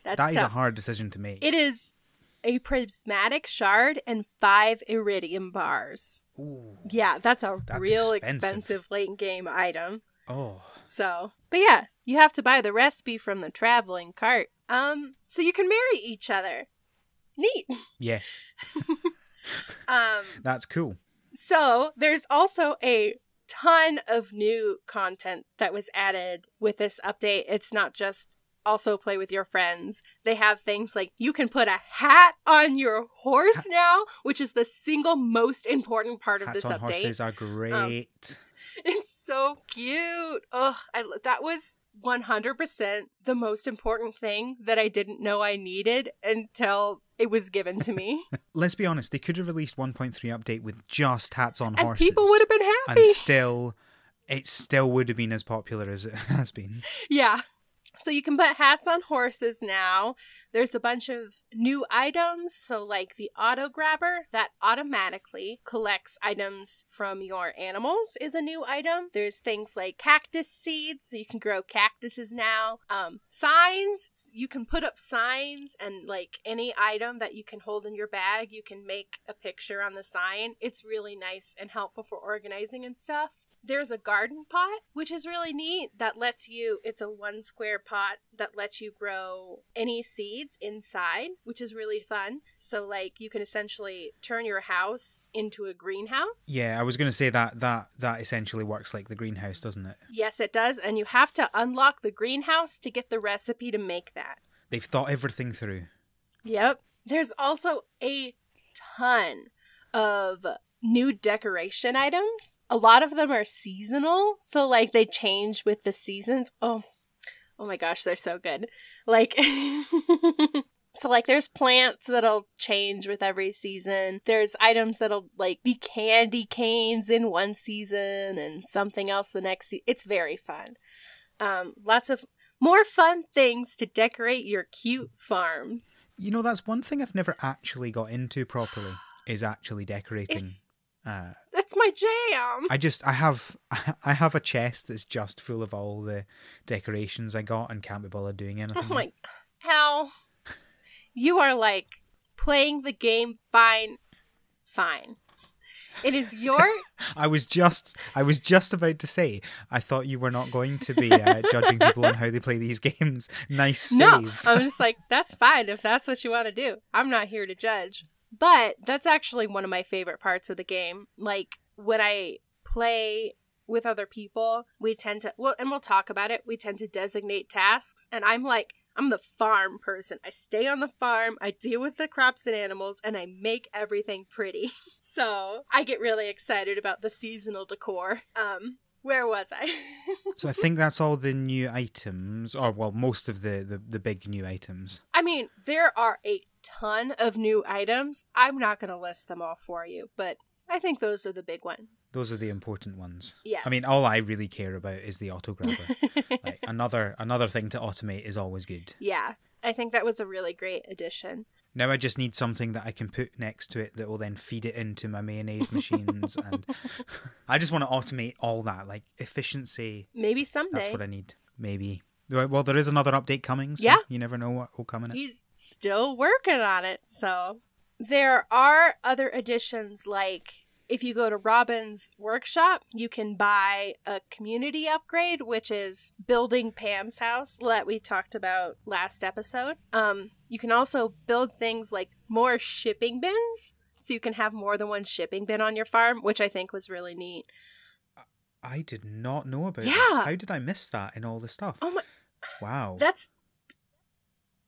Speaker 1: that is a hard decision to make.
Speaker 2: It is a prismatic shard and 5 iridium bars.
Speaker 1: Ooh.
Speaker 2: Yeah, that's real expensive late game item.
Speaker 1: Oh.
Speaker 2: So, but yeah, you have to buy the recipe from the traveling cart. So you can marry each other. Neat.
Speaker 1: Yes. That's cool.
Speaker 2: So there's also a ton of new content that was added with this update. It's not just also play with your friends. They have things like you can put a hat on your horse now, which is the single most important part of this update. Hats on
Speaker 1: horses are great.
Speaker 2: It's so cute. Oh, that was 100% the most important thing that I didn't know I needed until it was given to me.
Speaker 1: Let's be honest, they could have released 1.3 update with just hats on horses.
Speaker 2: And people would have been happy.
Speaker 1: And it still would have been as popular as it has been.
Speaker 2: Yeah. So you can put hats on horses now. There's a bunch of new items. So like the auto grabber that automatically collects items from your animals is a new item. There's things like cactus seeds. So you can grow cactuses now. Signs. You can put up signs, and like any item that you can hold in your bag, you can make a picture on the sign. It's really nice and helpful for organizing and stuff. There's a garden pot, which is really neat, that lets you, it's a 1 square pot that lets you grow any seeds inside, which is really fun. So like you can essentially turn your house into a greenhouse.
Speaker 1: Yeah, I was going to say that essentially works like the greenhouse, doesn't it?
Speaker 2: Yes, it does. And you have to unlock the greenhouse to get the recipe to make that.
Speaker 1: They've thought everything through.
Speaker 2: Yep. There's also a ton of new decoration items. A lot of them are seasonal, so like they change with the seasons. Oh my gosh, they're so good. Like so like there's plants that'll change with every season. There's items that'll like be candy canes in one season and something else the next season. It's very fun. Lots of more fun things to decorate your cute farms.
Speaker 1: You know, that's one thing I've never actually got into properly, is actually decorating.
Speaker 2: That's my jam.
Speaker 1: I have a chest that's just full of all the decorations I got and can't be bothered doing anything.
Speaker 2: Oh my, Hal, you are like playing the game fine. It is your...
Speaker 1: I was just about to say, I thought you were not going to be judging people on how they play these games. Nice save.
Speaker 2: No, I'm just like, that's fine if that's what you want to do. I'm not here to judge. But that's actually one of my favorite parts of the game. Like, when I play with other people, we tend to, well, and we'll talk about it, we tend to designate tasks, and I'm the farm person. I stay on the farm, I deal with the crops and animals, and I make everything pretty. So, I get really excited about the seasonal decor. Where was I?
Speaker 1: So I think that's all the new items, or well, most of the big new items.
Speaker 2: I mean, there are a ton of new items. I'm not going to list them all for you, but I think those are the big ones.
Speaker 1: Those are the important ones.
Speaker 2: Yes.
Speaker 1: I mean, all I really care about is the auto grabber. Like, another thing to automate is always good.
Speaker 2: Yeah, I think that was a really great addition.
Speaker 1: Now I just need something that I can put next to it that will then feed it into my mayonnaise machines, and I just want to automate all that, like efficiency.
Speaker 2: Maybe someday.
Speaker 1: That's what I need. Maybe. Well, there is another update coming, so
Speaker 2: yeah.
Speaker 1: You never know what will come in it.
Speaker 2: He's still working on it, so. There are other additions, like if you go to Robin's workshop, you can buy a community upgrade, which is building Pam's house that we talked about last episode. You can also build things like more shipping bins, so you can have more than one shipping bin on your farm, which I think was really neat.
Speaker 1: I did not know about
Speaker 2: this.
Speaker 1: How did I miss that in all the stuff?
Speaker 2: Oh my...
Speaker 1: Wow.
Speaker 2: That's...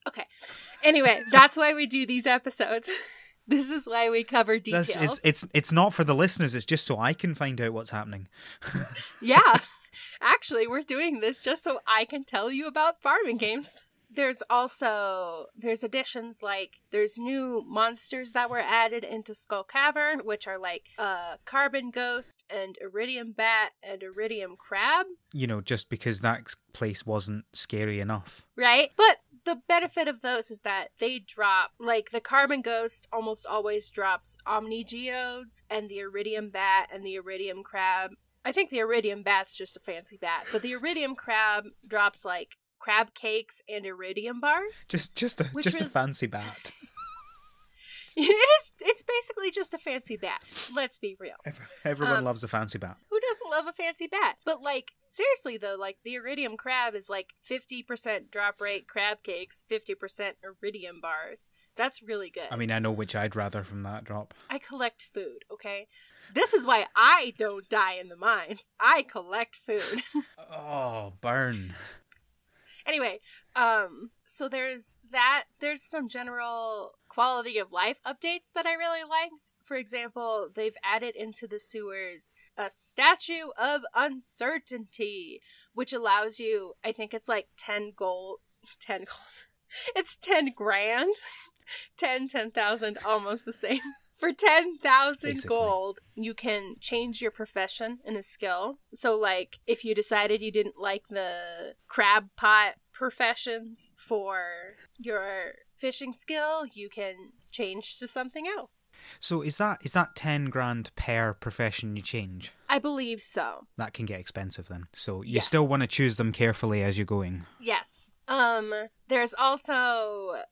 Speaker 2: Okay. Anyway, that's why we do these episodes. This is why we cover details.
Speaker 1: It's not for the listeners, it's just so I can find out what's happening.
Speaker 2: Yeah. Actually, we're doing this just so I can tell you about farming games. There's additions like there's new monsters that were added into Skull Cavern, which are like Carbon Ghost and Iridium Bat and Iridium Crab.
Speaker 1: You know, just because that place wasn't scary enough.
Speaker 2: Right? But the benefit of those is that they drop, like the Carbon Ghost almost always drops Omni Geodes, and the Iridium Bat and the Iridium Crab. I think the Iridium Bat's just a fancy bat, but the Iridium Crab drops like crab cakes and iridium bars.
Speaker 1: Just a fancy bat.
Speaker 2: It's basically just a fancy bat. Let's be real.
Speaker 1: Everyone loves a fancy bat.
Speaker 2: Who doesn't love a fancy bat? But like seriously though, like the iridium crab is like 50% drop rate crab cakes, 50% iridium bars. That's really good.
Speaker 1: I mean, I know which I'd rather from that drop.
Speaker 2: I collect food, okay? This is why I don't die in the mines. I collect food.
Speaker 1: Oh, burn.
Speaker 2: Anyway, so there's that. There's some general quality of life updates that I really liked. For example, they've added into the sewers a statue of uncertainty, which allows you, I think it's like 10 gold. It's 10 grand. 10,000, almost the same. For 10,000
Speaker 1: Basically.
Speaker 2: gold, you can change your profession and a skill. So, like, if you decided you didn't like the crab pot professions for your fishing skill, you can change to something else.
Speaker 1: So is that 10 grand per profession you change?
Speaker 2: I believe so.
Speaker 1: That can get expensive then. So you
Speaker 2: Yes.
Speaker 1: still want to choose them carefully as you're going.
Speaker 2: Yes. There's also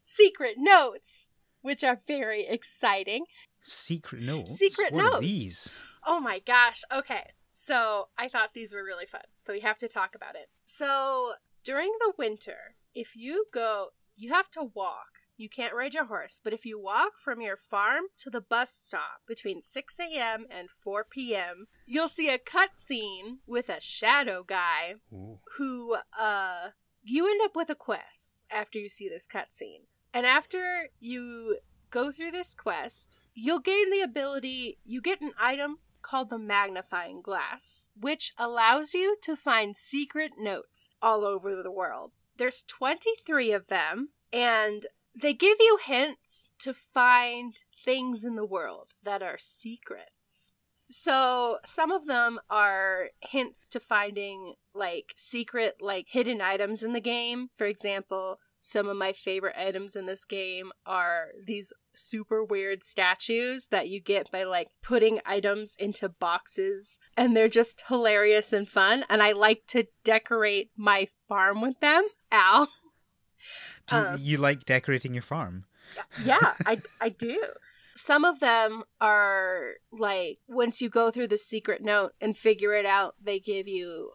Speaker 2: secret notes, which are very exciting.
Speaker 1: Secret notes?
Speaker 2: Secret
Speaker 1: what are
Speaker 2: notes.
Speaker 1: these?
Speaker 2: Oh my gosh. Okay. So I thought these were really fun. So we have to talk about it. So during the winter, if you go, you have to walk. You can't ride your horse, but if you walk from your farm to the bus stop between 6 a.m. and 4 p.m., you'll see a cutscene with a shadow guy
Speaker 1: Ooh.
Speaker 2: who, you end up with a quest after you see this cutscene. And after you go through this quest, you'll gain the ability, you get an item called the magnifying glass, which allows you to find secret notes all over the world. There's 23 of them, and they give you hints to find things in the world that are secrets. So some of them are hints to finding like secret, like hidden items in the game. For example, some of my favorite items in this game are these super weird statues that you get by like putting items into boxes, and they're just hilarious and fun, and I like to decorate my farm with them. Ow.
Speaker 1: Do you like decorating your farm?
Speaker 2: Yeah, I do. Some of them are like, once you go through the secret note and figure it out, they give you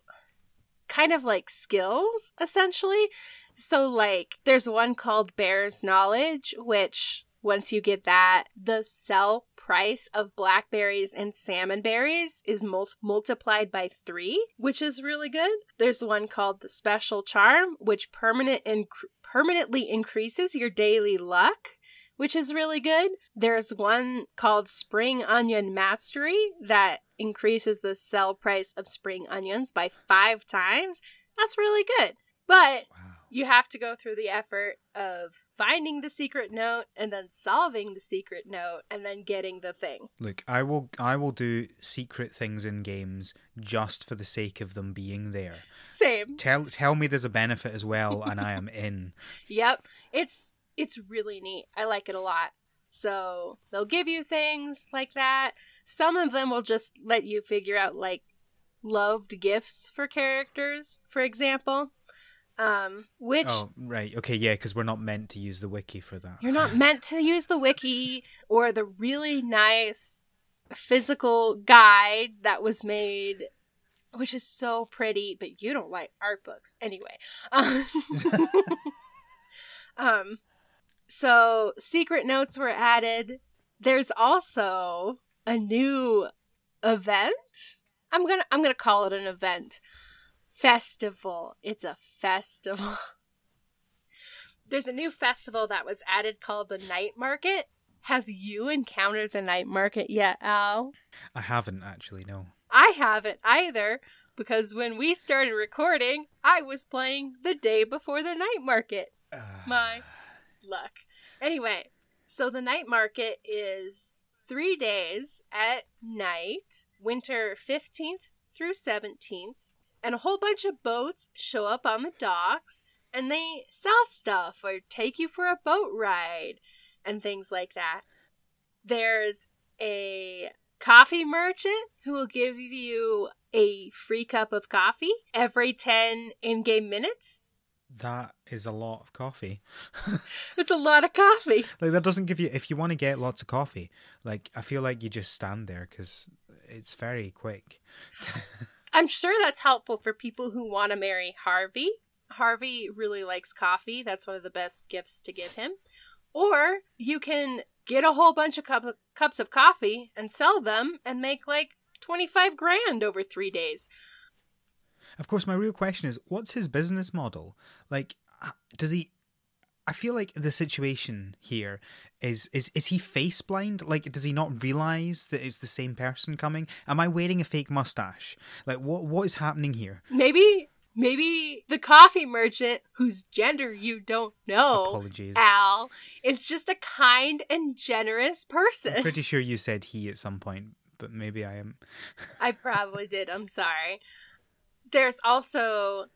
Speaker 2: kind of like skills, essentially. So like, there's one called Bear's Knowledge, which once you get that, the sell price of blackberries and salmon berries is multiplied by 3, which is really good. There's one called the Special Charm, which permanently increases your daily luck, which is really good. There's one called Spring Onion Mastery that increases the sell price of spring onions by 5 times. That's really good. But you have to go through the effort of finding the secret note and then solving the secret note and then getting the thing.
Speaker 1: Look, I will do secret things in games just for the sake of them being there.
Speaker 2: Same.
Speaker 1: Tell me there's a benefit as well and I am in.
Speaker 2: Yep. It's really neat. I like it a lot. So they'll give you things like that. Some of them will just let you figure out like loved gifts for characters, for example. Which...
Speaker 1: Oh, right. Okay, yeah, because we're not meant to use the wiki for that.
Speaker 2: You're not meant to use the wiki or the really nice physical guide that was made, which is so pretty, but you don't like art books. Anyway. So secret notes were added. There's also a new event. I'm gonna call it an event. Festival. It's a festival. There's a new festival that was added called the Night Market. Have you encountered the Night Market yet, Al?
Speaker 1: I haven't actually, no.
Speaker 2: I haven't either, because when we started recording, I was playing the day before the Night Market. My luck. Anyway, so the Night Market is 3 days at night, winter 15th through 17th. And a whole bunch of boats show up on the docks, and they sell stuff or take you for a boat ride and things like that. There's a coffee merchant who will give you a free cup of coffee every 10 in-game minutes.
Speaker 1: That is a lot of coffee.
Speaker 2: It's a lot of coffee.
Speaker 1: Like, that doesn't give you... If you want to get lots of coffee, like, I feel like you just stand there because it's very quick.
Speaker 2: I'm sure that's helpful for people who want to marry Harvey. Harvey really likes coffee. That's one of the best gifts to give him. Or you can get a whole bunch of cups of coffee and sell them and make like 25 grand over 3 days.
Speaker 1: Of course, my real question is, what's his business model? Like, does he... I feel like the situation here is he face blind? Like, does he not realize that it's the same person coming? Am I wearing a fake mustache? Like, what is happening here?
Speaker 2: Maybe Maybe the coffee merchant, whose gender you don't know,
Speaker 1: Apologies.
Speaker 2: Al, is just a kind and generous person.
Speaker 1: I'm pretty sure you said he at some point, but maybe I am.
Speaker 2: I probably did. I'm sorry. There's also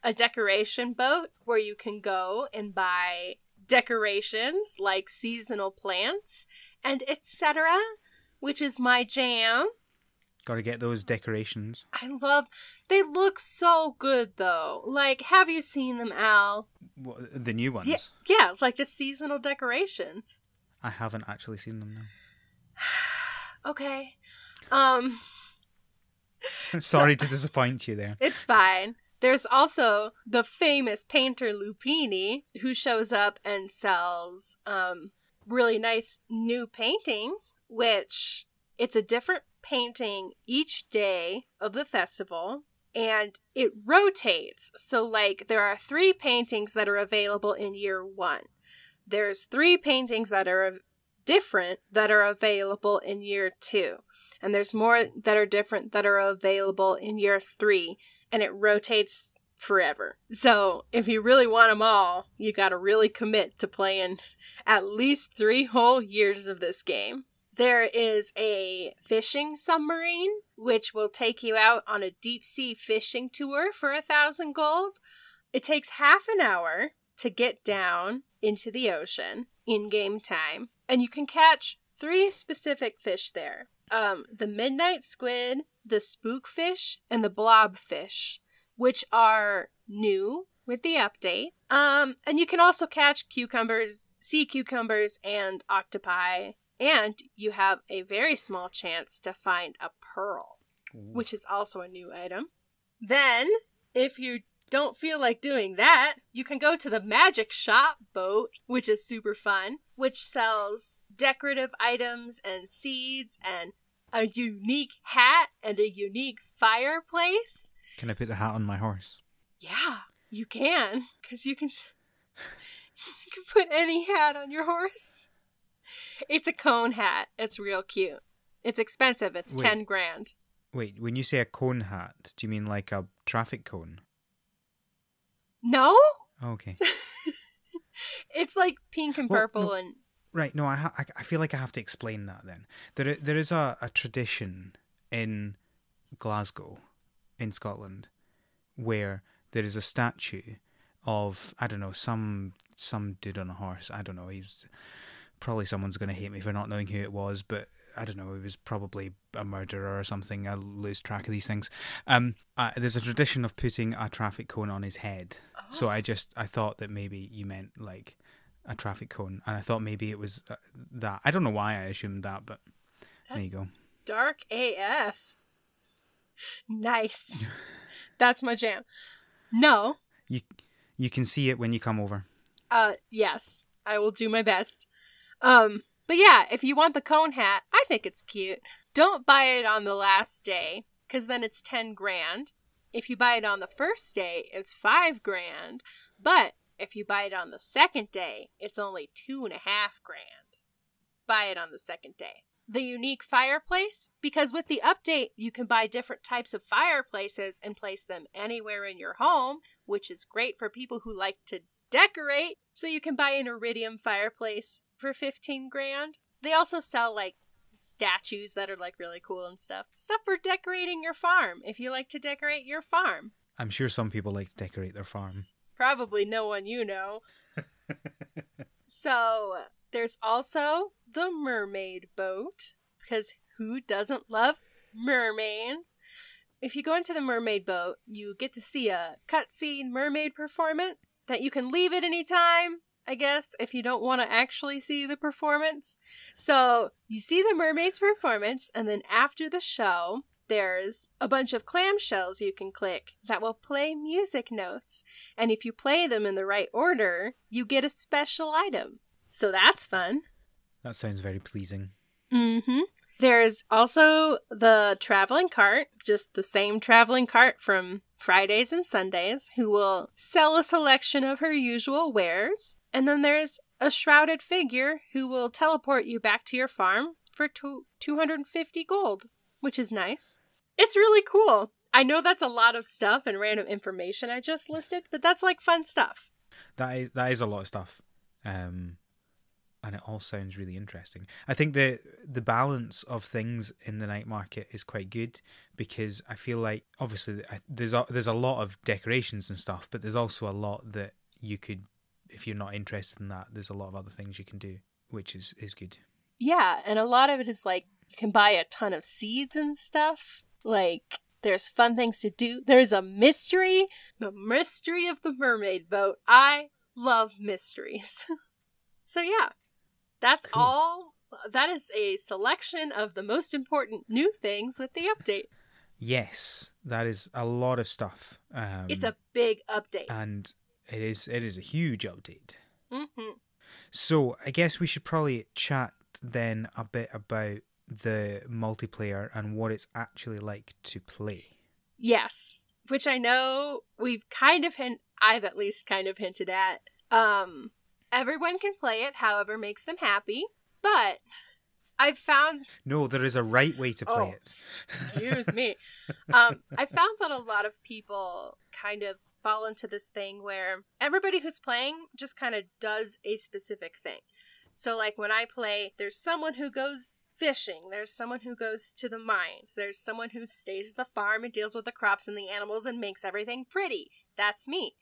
Speaker 2: a decoration boat where you can go and buy decorations like seasonal plants and etc., which is my jam.
Speaker 1: Gotta get those decorations.
Speaker 2: They look so good though. Like, have you seen them, Al?
Speaker 1: What, the new ones?
Speaker 2: Yeah, like the seasonal decorations.
Speaker 1: I haven't actually seen them now.
Speaker 2: Okay.
Speaker 1: Sorry to disappoint you there.
Speaker 2: It's fine. There's also the famous painter Lupini, who shows up and sells really nice new paintings, which it's a different painting each day of the festival, and it rotates. So, like, there are 3 paintings that are available in year 1. There's 3 paintings that are different that are available in year 2. And there's more that are different that are available in year 3. And it rotates forever. So if you really want them all, you gotta really commit to playing at least 3 whole years of this game. There is a fishing submarine, which will take you out on a deep sea fishing tour for 1,000 gold. It takes half an hour to get down into the ocean in game time. And you can catch 3 specific fish there. The midnight squid, the spookfish, and the blobfish, which are new with the update. And you can also catch cucumbers, sea cucumbers, and octopi. And you have a very small chance to find a pearl, which is also a new item. Then, if you don't feel like doing that, you can go to the Magic Shop boat, which is super fun, which sells decorative items and seeds and a unique hat and a unique fireplace.
Speaker 1: Can I put the hat on my horse?
Speaker 2: Yeah, you can, because you can put any hat on your horse. It's a cone hat. It's real cute. It's expensive. It's 10 grand.
Speaker 1: Wait, when you say a cone hat, do you mean like a traffic cone?
Speaker 2: No?
Speaker 1: Okay.
Speaker 2: It's like pink and purple
Speaker 1: no.
Speaker 2: and...
Speaker 1: Right, no, I feel like I have to explain that then. There is a tradition in Glasgow, in Scotland, where there is a statue of, I don't know, some dude on a horse. I don't know, he's... Probably someone's going to hate me for not knowing who it was, but I don't know, he was probably a murderer or something. I lose track of these things. There's a tradition of putting a traffic cone on his head. Oh. So I thought that maybe you meant like a traffic cone, and I thought maybe it was that. I don't know why I assumed that, but there you go.
Speaker 2: Dark AF. Nice. That's my jam. No.
Speaker 1: You can see it when you come over.
Speaker 2: Yes. I will do my best. But yeah, if you want the cone hat, I think it's cute. Don't buy it on the last day, because then it's 10 grand. If you buy it on the first day, it's 5 grand. But if you buy it on the second day, it's only 2.5 grand. Buy it on the second day. The unique fireplace, because with the update, you can buy different types of fireplaces and place them anywhere in your home, which is great for people who like to decorate. So you can buy an iridium fireplace for 15 grand. They also sell like statues that are like really cool and stuff for decorating your farm if you like to decorate your farm.
Speaker 1: I'm sure some people like to decorate their farm.
Speaker 2: Probably no one you know. So there's also the mermaid boat, because who doesn't love mermaids? If you go into the mermaid boat, you get to see a cutscene mermaid performance that you can leave at any time, I guess, if you don't want to actually see the performance. So you see the mermaid's performance, and then after the show, there's a bunch of clamshells you can click that will play music notes. And if you play them in the right order, you get a special item. So that's fun.
Speaker 1: That sounds very pleasing.
Speaker 2: Mm-hmm. There's also the traveling cart, just the same traveling cart from Fridays and Sundays, who will sell a selection of her usual wares. And then there's a shrouded figure who will teleport you back to your farm for 250 gold, which is nice. It's really cool. I know that's a lot of stuff and random information I just listed, but that's like fun stuff.
Speaker 1: That is a lot of stuff. And it all sounds really interesting. I think the balance of things in the night market is quite good, because I feel like obviously there's a lot of decorations and stuff, but there's also a lot that you could, if you're not interested in that, there's a lot of other things you can do, which is good.
Speaker 2: Yeah, and a lot of it is like you can buy a ton of seeds and stuff. Like there's fun things to do. There's a mystery, the mystery of the mermaid boat. I love mysteries. So yeah. That's
Speaker 1: Cool.
Speaker 2: all. That is a selection of the most important new things with the update.
Speaker 1: Yes, that is a lot of stuff.
Speaker 2: It's a big update.
Speaker 1: And it is a huge update.
Speaker 2: Mm-hmm.
Speaker 1: So I guess we should probably chat then a bit about the multiplayer and what it's actually like to play.
Speaker 2: Yes, which I know we've I've at least kind of hinted at. Everyone can play it however makes them happy, but I've found...
Speaker 1: No, there is a right way to play it.
Speaker 2: Excuse me. I found that a lot of people kind of fall into this thing where everybody who's playing just kind of does a specific thing. So like when I play, there's someone who goes fishing, there's someone who goes to the mines, there's someone who stays at the farm and deals with the crops and the animals and makes everything pretty. That's me.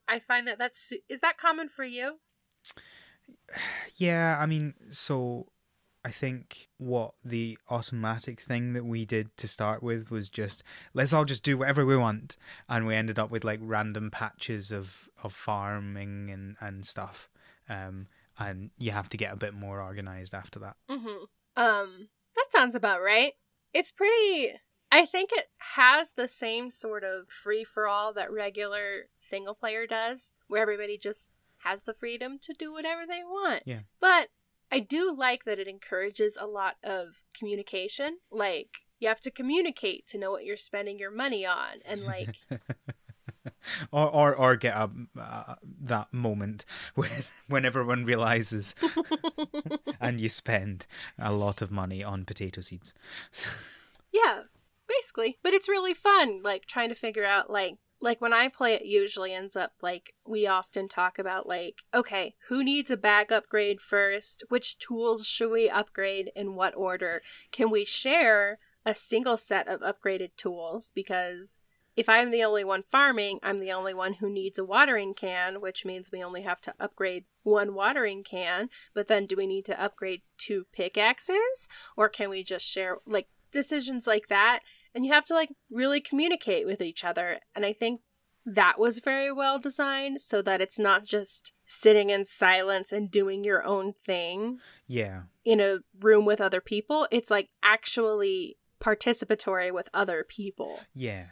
Speaker 2: I find that is that common for you?
Speaker 1: Yeah, I mean, so I think what the automatic thing that we did to start with was just, let's all just do whatever we want. And we ended up with like random patches of farming and stuff. And you have to get a bit more organized after that.
Speaker 2: Mm-hmm. That sounds about right. It's pretty... I think it has the same sort of free-for-all that regular single-player does, where everybody just has the freedom to do whatever they want.
Speaker 1: Yeah.
Speaker 2: But I do like that it encourages a lot of communication. Like, you have to communicate to know what you're spending your money on, and like...
Speaker 1: or get that moment when everyone realizes and you spend a lot of money on potato seeds.
Speaker 2: Yeah. Basically, but it's really fun, like, trying to figure out, like when I play it usually ends up, like, we often talk about, like, okay, who needs a bag upgrade first? Which tools should we upgrade? In what order? Can we share a single set of upgraded tools? Because if I'm the only one farming, I'm the only one who needs a watering can, which means we only have to upgrade one watering can, but then do we need to upgrade 2 pickaxes? Or can we just share, like, decisions like that? And you have to, like, really communicate with each other. And I think that was very well designed so that it's not just sitting in silence and doing your own thing.
Speaker 1: Yeah.
Speaker 2: In a room with other people. It's, like, actually participatory with other people.
Speaker 1: Yeah.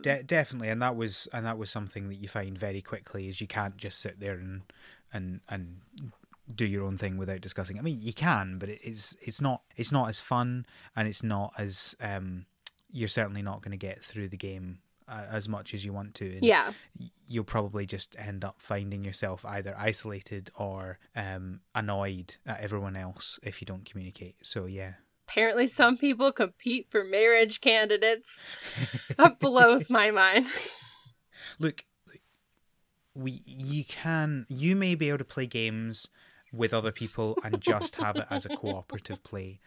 Speaker 1: Definitely. And that was something that you find very quickly, is you can't just sit there and do your own thing without discussing. I mean, you can, but it's not as fun, and it's not as you're certainly not going to get through the game as much as you want to. And
Speaker 2: yeah.
Speaker 1: You'll probably just end up finding yourself either isolated or annoyed at everyone else if you don't communicate. So yeah.
Speaker 2: Apparently some people compete for marriage candidates. That blows my mind.
Speaker 1: Look, you may be able to play games with other people and just have it as a cooperative play.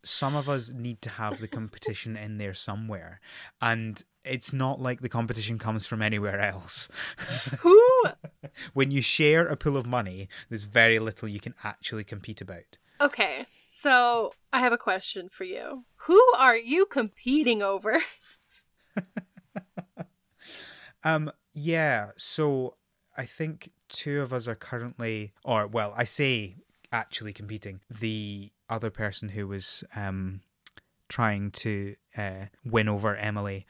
Speaker 1: Some of us need to have the competition in there somewhere, and it's not like the competition comes from anywhere else.
Speaker 2: Who?
Speaker 1: When you share a pool of money, there's very little you can actually compete about.
Speaker 2: Okay, so I have a question for you. Who are you competing over?
Speaker 1: Yeah, so I think 2 of us are currently, or well, I say actually competing. The other person who was trying to win over Emily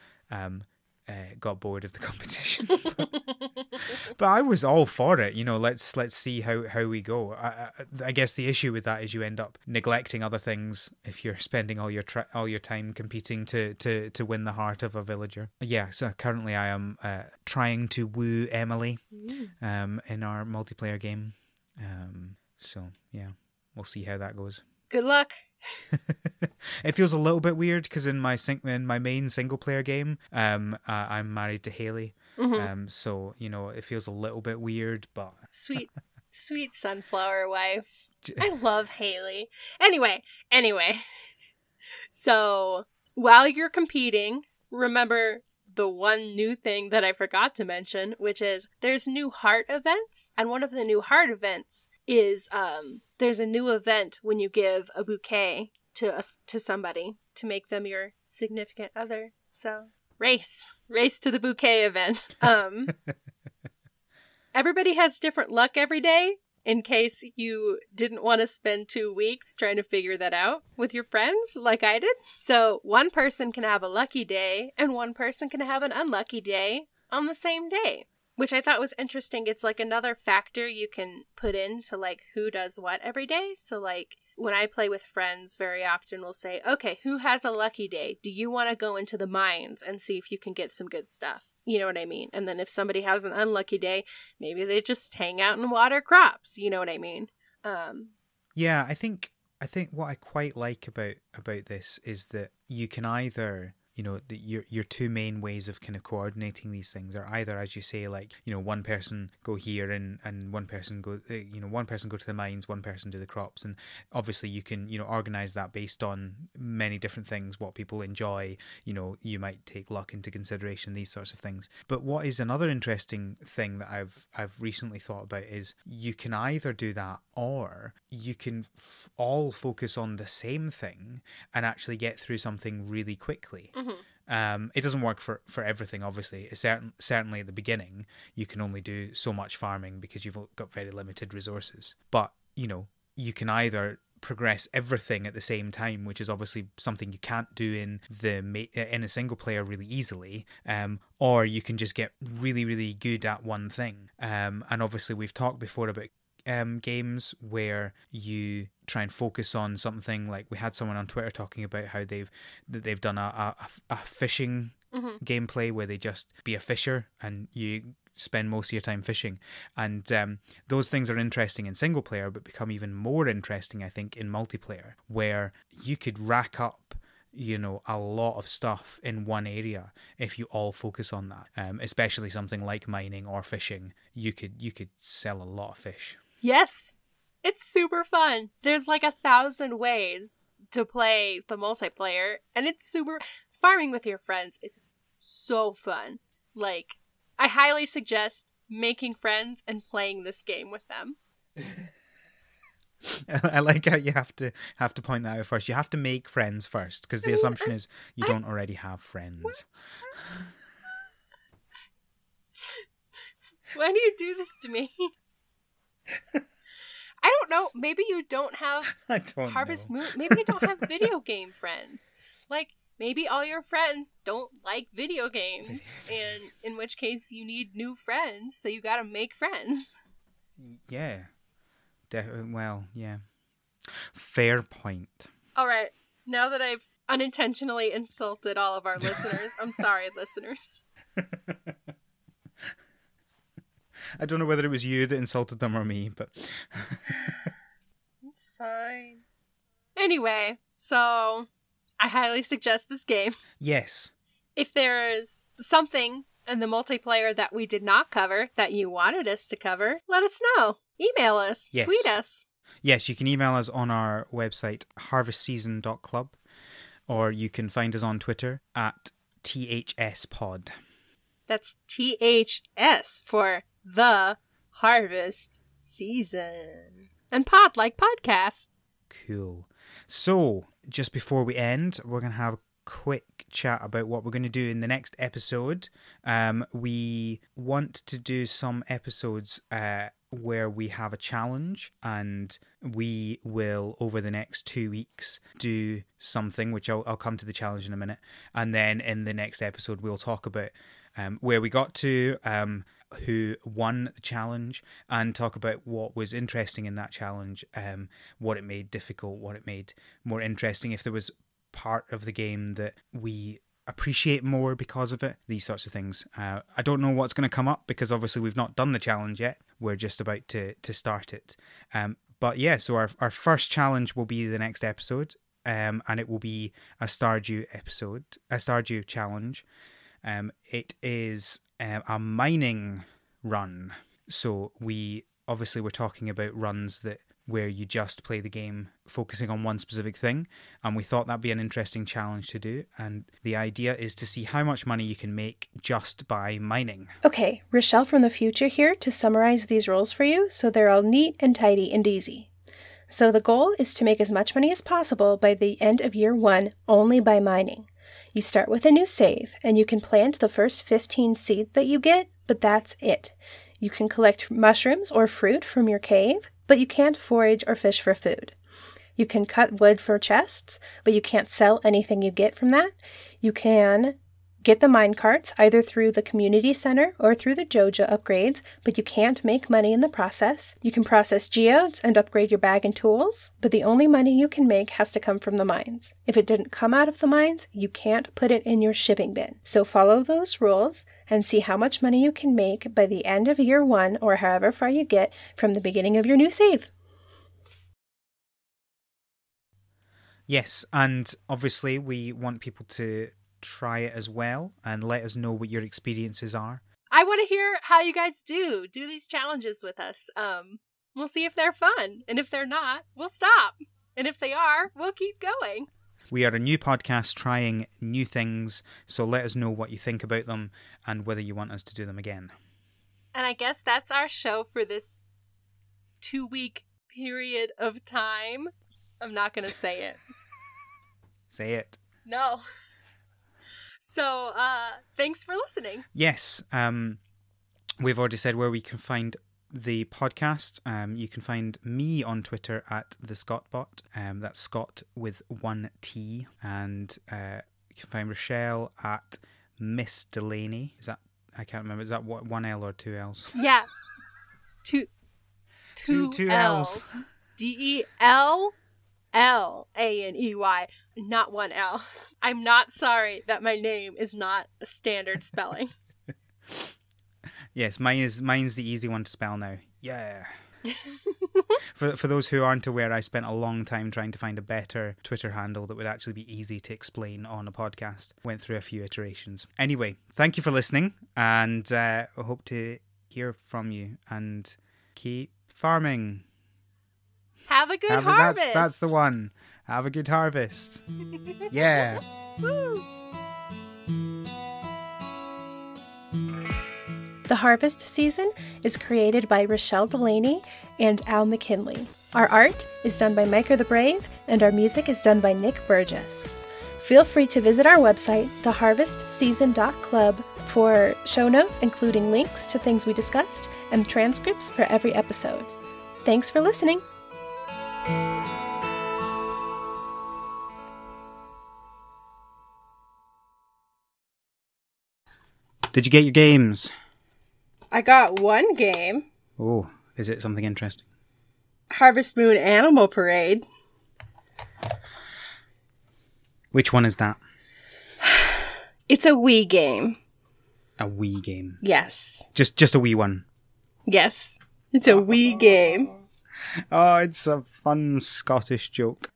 Speaker 1: got bored of the competition. But I was all for it. You know, let's see how we go. I guess the issue with that is you end up neglecting other things if you're spending all your time competing to win the heart of a villager. Yeah, so currently I am trying to woo Emily in our multiplayer game. So yeah, we'll see how that goes.
Speaker 2: Good luck.
Speaker 1: It feels a little bit weird because in my main single player game, I'm married to Haley. So it feels a little bit weird, but
Speaker 2: Sweet, sweet sunflower wife. I love Haley. Anyway. So while you're competing, remember the one new thing that I forgot to mention, which is there's new heart events. And one of the new heart events is there's a new event when you give a bouquet to somebody to make them your significant other. So race to the bouquet event. Everybody has different luck every day, in case you didn't want to spend 2 weeks trying to figure that out with your friends like I did. So one person can have a lucky day and one person can have an unlucky day on the same day, which I thought was interesting. It's like another factor you can put into like who does what every day. So like when I play with friends, very often we'll say, okay, who has a lucky day? Do you want to go into the mines and see if you can get some good stuff? You know what I mean? And then if somebody has an unlucky day, maybe they just hang out and water crops. You know what I mean?
Speaker 1: Yeah, I think what I quite like about this is that you can either, your two main ways of kind of coordinating these things are either, as you say, like, one person go here and one person go, one person go to the mines, one person do the crops. And obviously you can, organize that based on many different things, what people enjoy, you might take luck into consideration, these sorts of things. But what is another interesting thing that I've recently thought about is you can either do that or you can all focus on the same thing and actually get through something really quickly. It doesn't work for everything, obviously. Certainly at the beginning, you can only do so much farming because you've got very limited resources. But, you can either progress everything at the same time, which is obviously something you can't do in a single player really easily, or you can just get really, really good at one thing. And obviously we've talked before about games where you try and focus on something. Like we had someone on Twitter talking about how they've done a fishing gameplay where they just be a fisher and you spend most of your time fishing, and those things are interesting in single player but become even more interesting I think in multiplayer, where you could rack up a lot of stuff in one area if you all focus on that, especially something like mining or fishing. You could sell a lot of fish.
Speaker 2: Yes, it's super fun. There's like 1,000 ways to play the multiplayer, and it's super. Farming with your friends is so fun. Like, I highly suggest making friends and playing this game with them.
Speaker 1: I like how you have to point that out first. You have to make friends first, because the assumption is you don't already have friends.
Speaker 2: Why do you do this to me? I don't know. Maybe you don't have Harvest Moon. Maybe you don't have video game friends. Like, maybe all your friends don't like video games, and in which case you need new friends, so you gotta make friends.
Speaker 1: Yeah. Well, yeah. Fair point.
Speaker 2: All right. Now that I've unintentionally insulted all of our listeners, I'm sorry, listeners.
Speaker 1: I don't know whether it was you that insulted them or me, but...
Speaker 2: It's fine. Anyway, so I highly suggest this game.
Speaker 1: Yes.
Speaker 2: If there's something in the multiplayer that we did not cover that you wanted us to cover, let us know. Email us. Yes. Tweet us.
Speaker 1: Yes, you can email us on our website, harvestseason.club, or you can find us on Twitter at THSpod. That's
Speaker 2: THS for The Harvest Season. And pod like podcast.
Speaker 1: Cool. So, just before we end, we're going to have a quick chat about what we're going to do in the next episode. We want to do some episodes where we have a challenge, and we will, over the next 2 weeks, do something, which I'll come to the challenge in a minute. And then in the next episode, we'll talk about where we got to, who won the challenge, and talk about what was interesting in that challenge, what it made difficult, what it made more interesting, if there was part of the game that we appreciate more because of it, these sorts of things. I don't know what's going to come up, because obviously we've not done the challenge yet. We're just about to start it. But yeah, so our first challenge will be the next episode. and it will be a Stardew episode, a Stardew challenge. It is a mining run. So we're talking about runs where you just play the game focusing on one specific thing, and we thought that'd be an interesting challenge to do, and the idea is to see how much money you can make just by mining.
Speaker 3: Okay, Rochelle from the future here to summarize these rules for you so they're all neat and tidy and easy. So the goal is to make as much money as possible by the end of year 1 only by mining. You start with a new save, and you can plant the first 15 seeds that you get, but that's it. You can collect mushrooms or fruit from your cave, but you can't forage or fish for food. You can cut wood for chests, but you can't sell anything you get from that. You can get the mine carts either through the community center or through the Joja upgrades, but you can't make money in the process. You can process geodes and upgrade your bag and tools, but the only money you can make has to come from the mines. If it didn't come out of the mines, you can't put it in your shipping bin. So follow those rules and see how much money you can make by the end of year 1 or however far you get from the beginning of your new save.
Speaker 1: Yes, and obviously we want people to try it as well and let us know what your experiences are.
Speaker 2: I want to hear how you guys do these challenges with us. We'll see if they're fun, and if they're not, we'll stop, and if they are, we'll keep going.
Speaker 1: We are a new podcast trying new things, so let us know what you think about them and whether you want us to do them again.
Speaker 2: And I guess that's our show for this 2-week period of time. I'm not going to say it.
Speaker 1: Say it.
Speaker 2: No. So, thanks for listening.
Speaker 1: Yes. We've already said where we can find the podcast. You can find me on Twitter at the ScottBot. That's Scott with 1 T. And you can find Rochelle at Miss Delaney. Is that, I can't remember, is that 1 L or 2 L's?
Speaker 2: Yeah. Two L's. DELLANEY, not 1 L. I'm not sorry that my name is not a standard spelling.
Speaker 1: Yes, mine's the easy one to spell now. Yeah. For those who aren't aware, I spent a long time trying to find a better Twitter handle that would actually be easy to explain on a podcast. Went through a few iterations. Anyway, thank you for listening, and I hope to hear from you, and keep farming.
Speaker 2: Have a good harvest.
Speaker 1: That's the one. Have a good harvest. Yeah.
Speaker 2: Woo.
Speaker 3: The Harvest Season is created by Rochelle Delaney and Al McKinley. Our art is done by Micah the Brave, and our music is done by Nick Burgess. Feel free to visit our website, theharvestseason.club, for show notes, including links to things we discussed and transcripts for every episode. Thanks for listening.
Speaker 1: Did you get your games?
Speaker 2: I got one game.
Speaker 1: Oh, is it something interesting?
Speaker 2: Harvest Moon Animal Parade.
Speaker 1: Which one is that?
Speaker 2: It's a Wii game.
Speaker 1: A Wii game?
Speaker 2: Yes.
Speaker 1: Just a Wii one?
Speaker 2: Yes. It's a Wii game.
Speaker 1: Oh, it's a fun Scottish joke.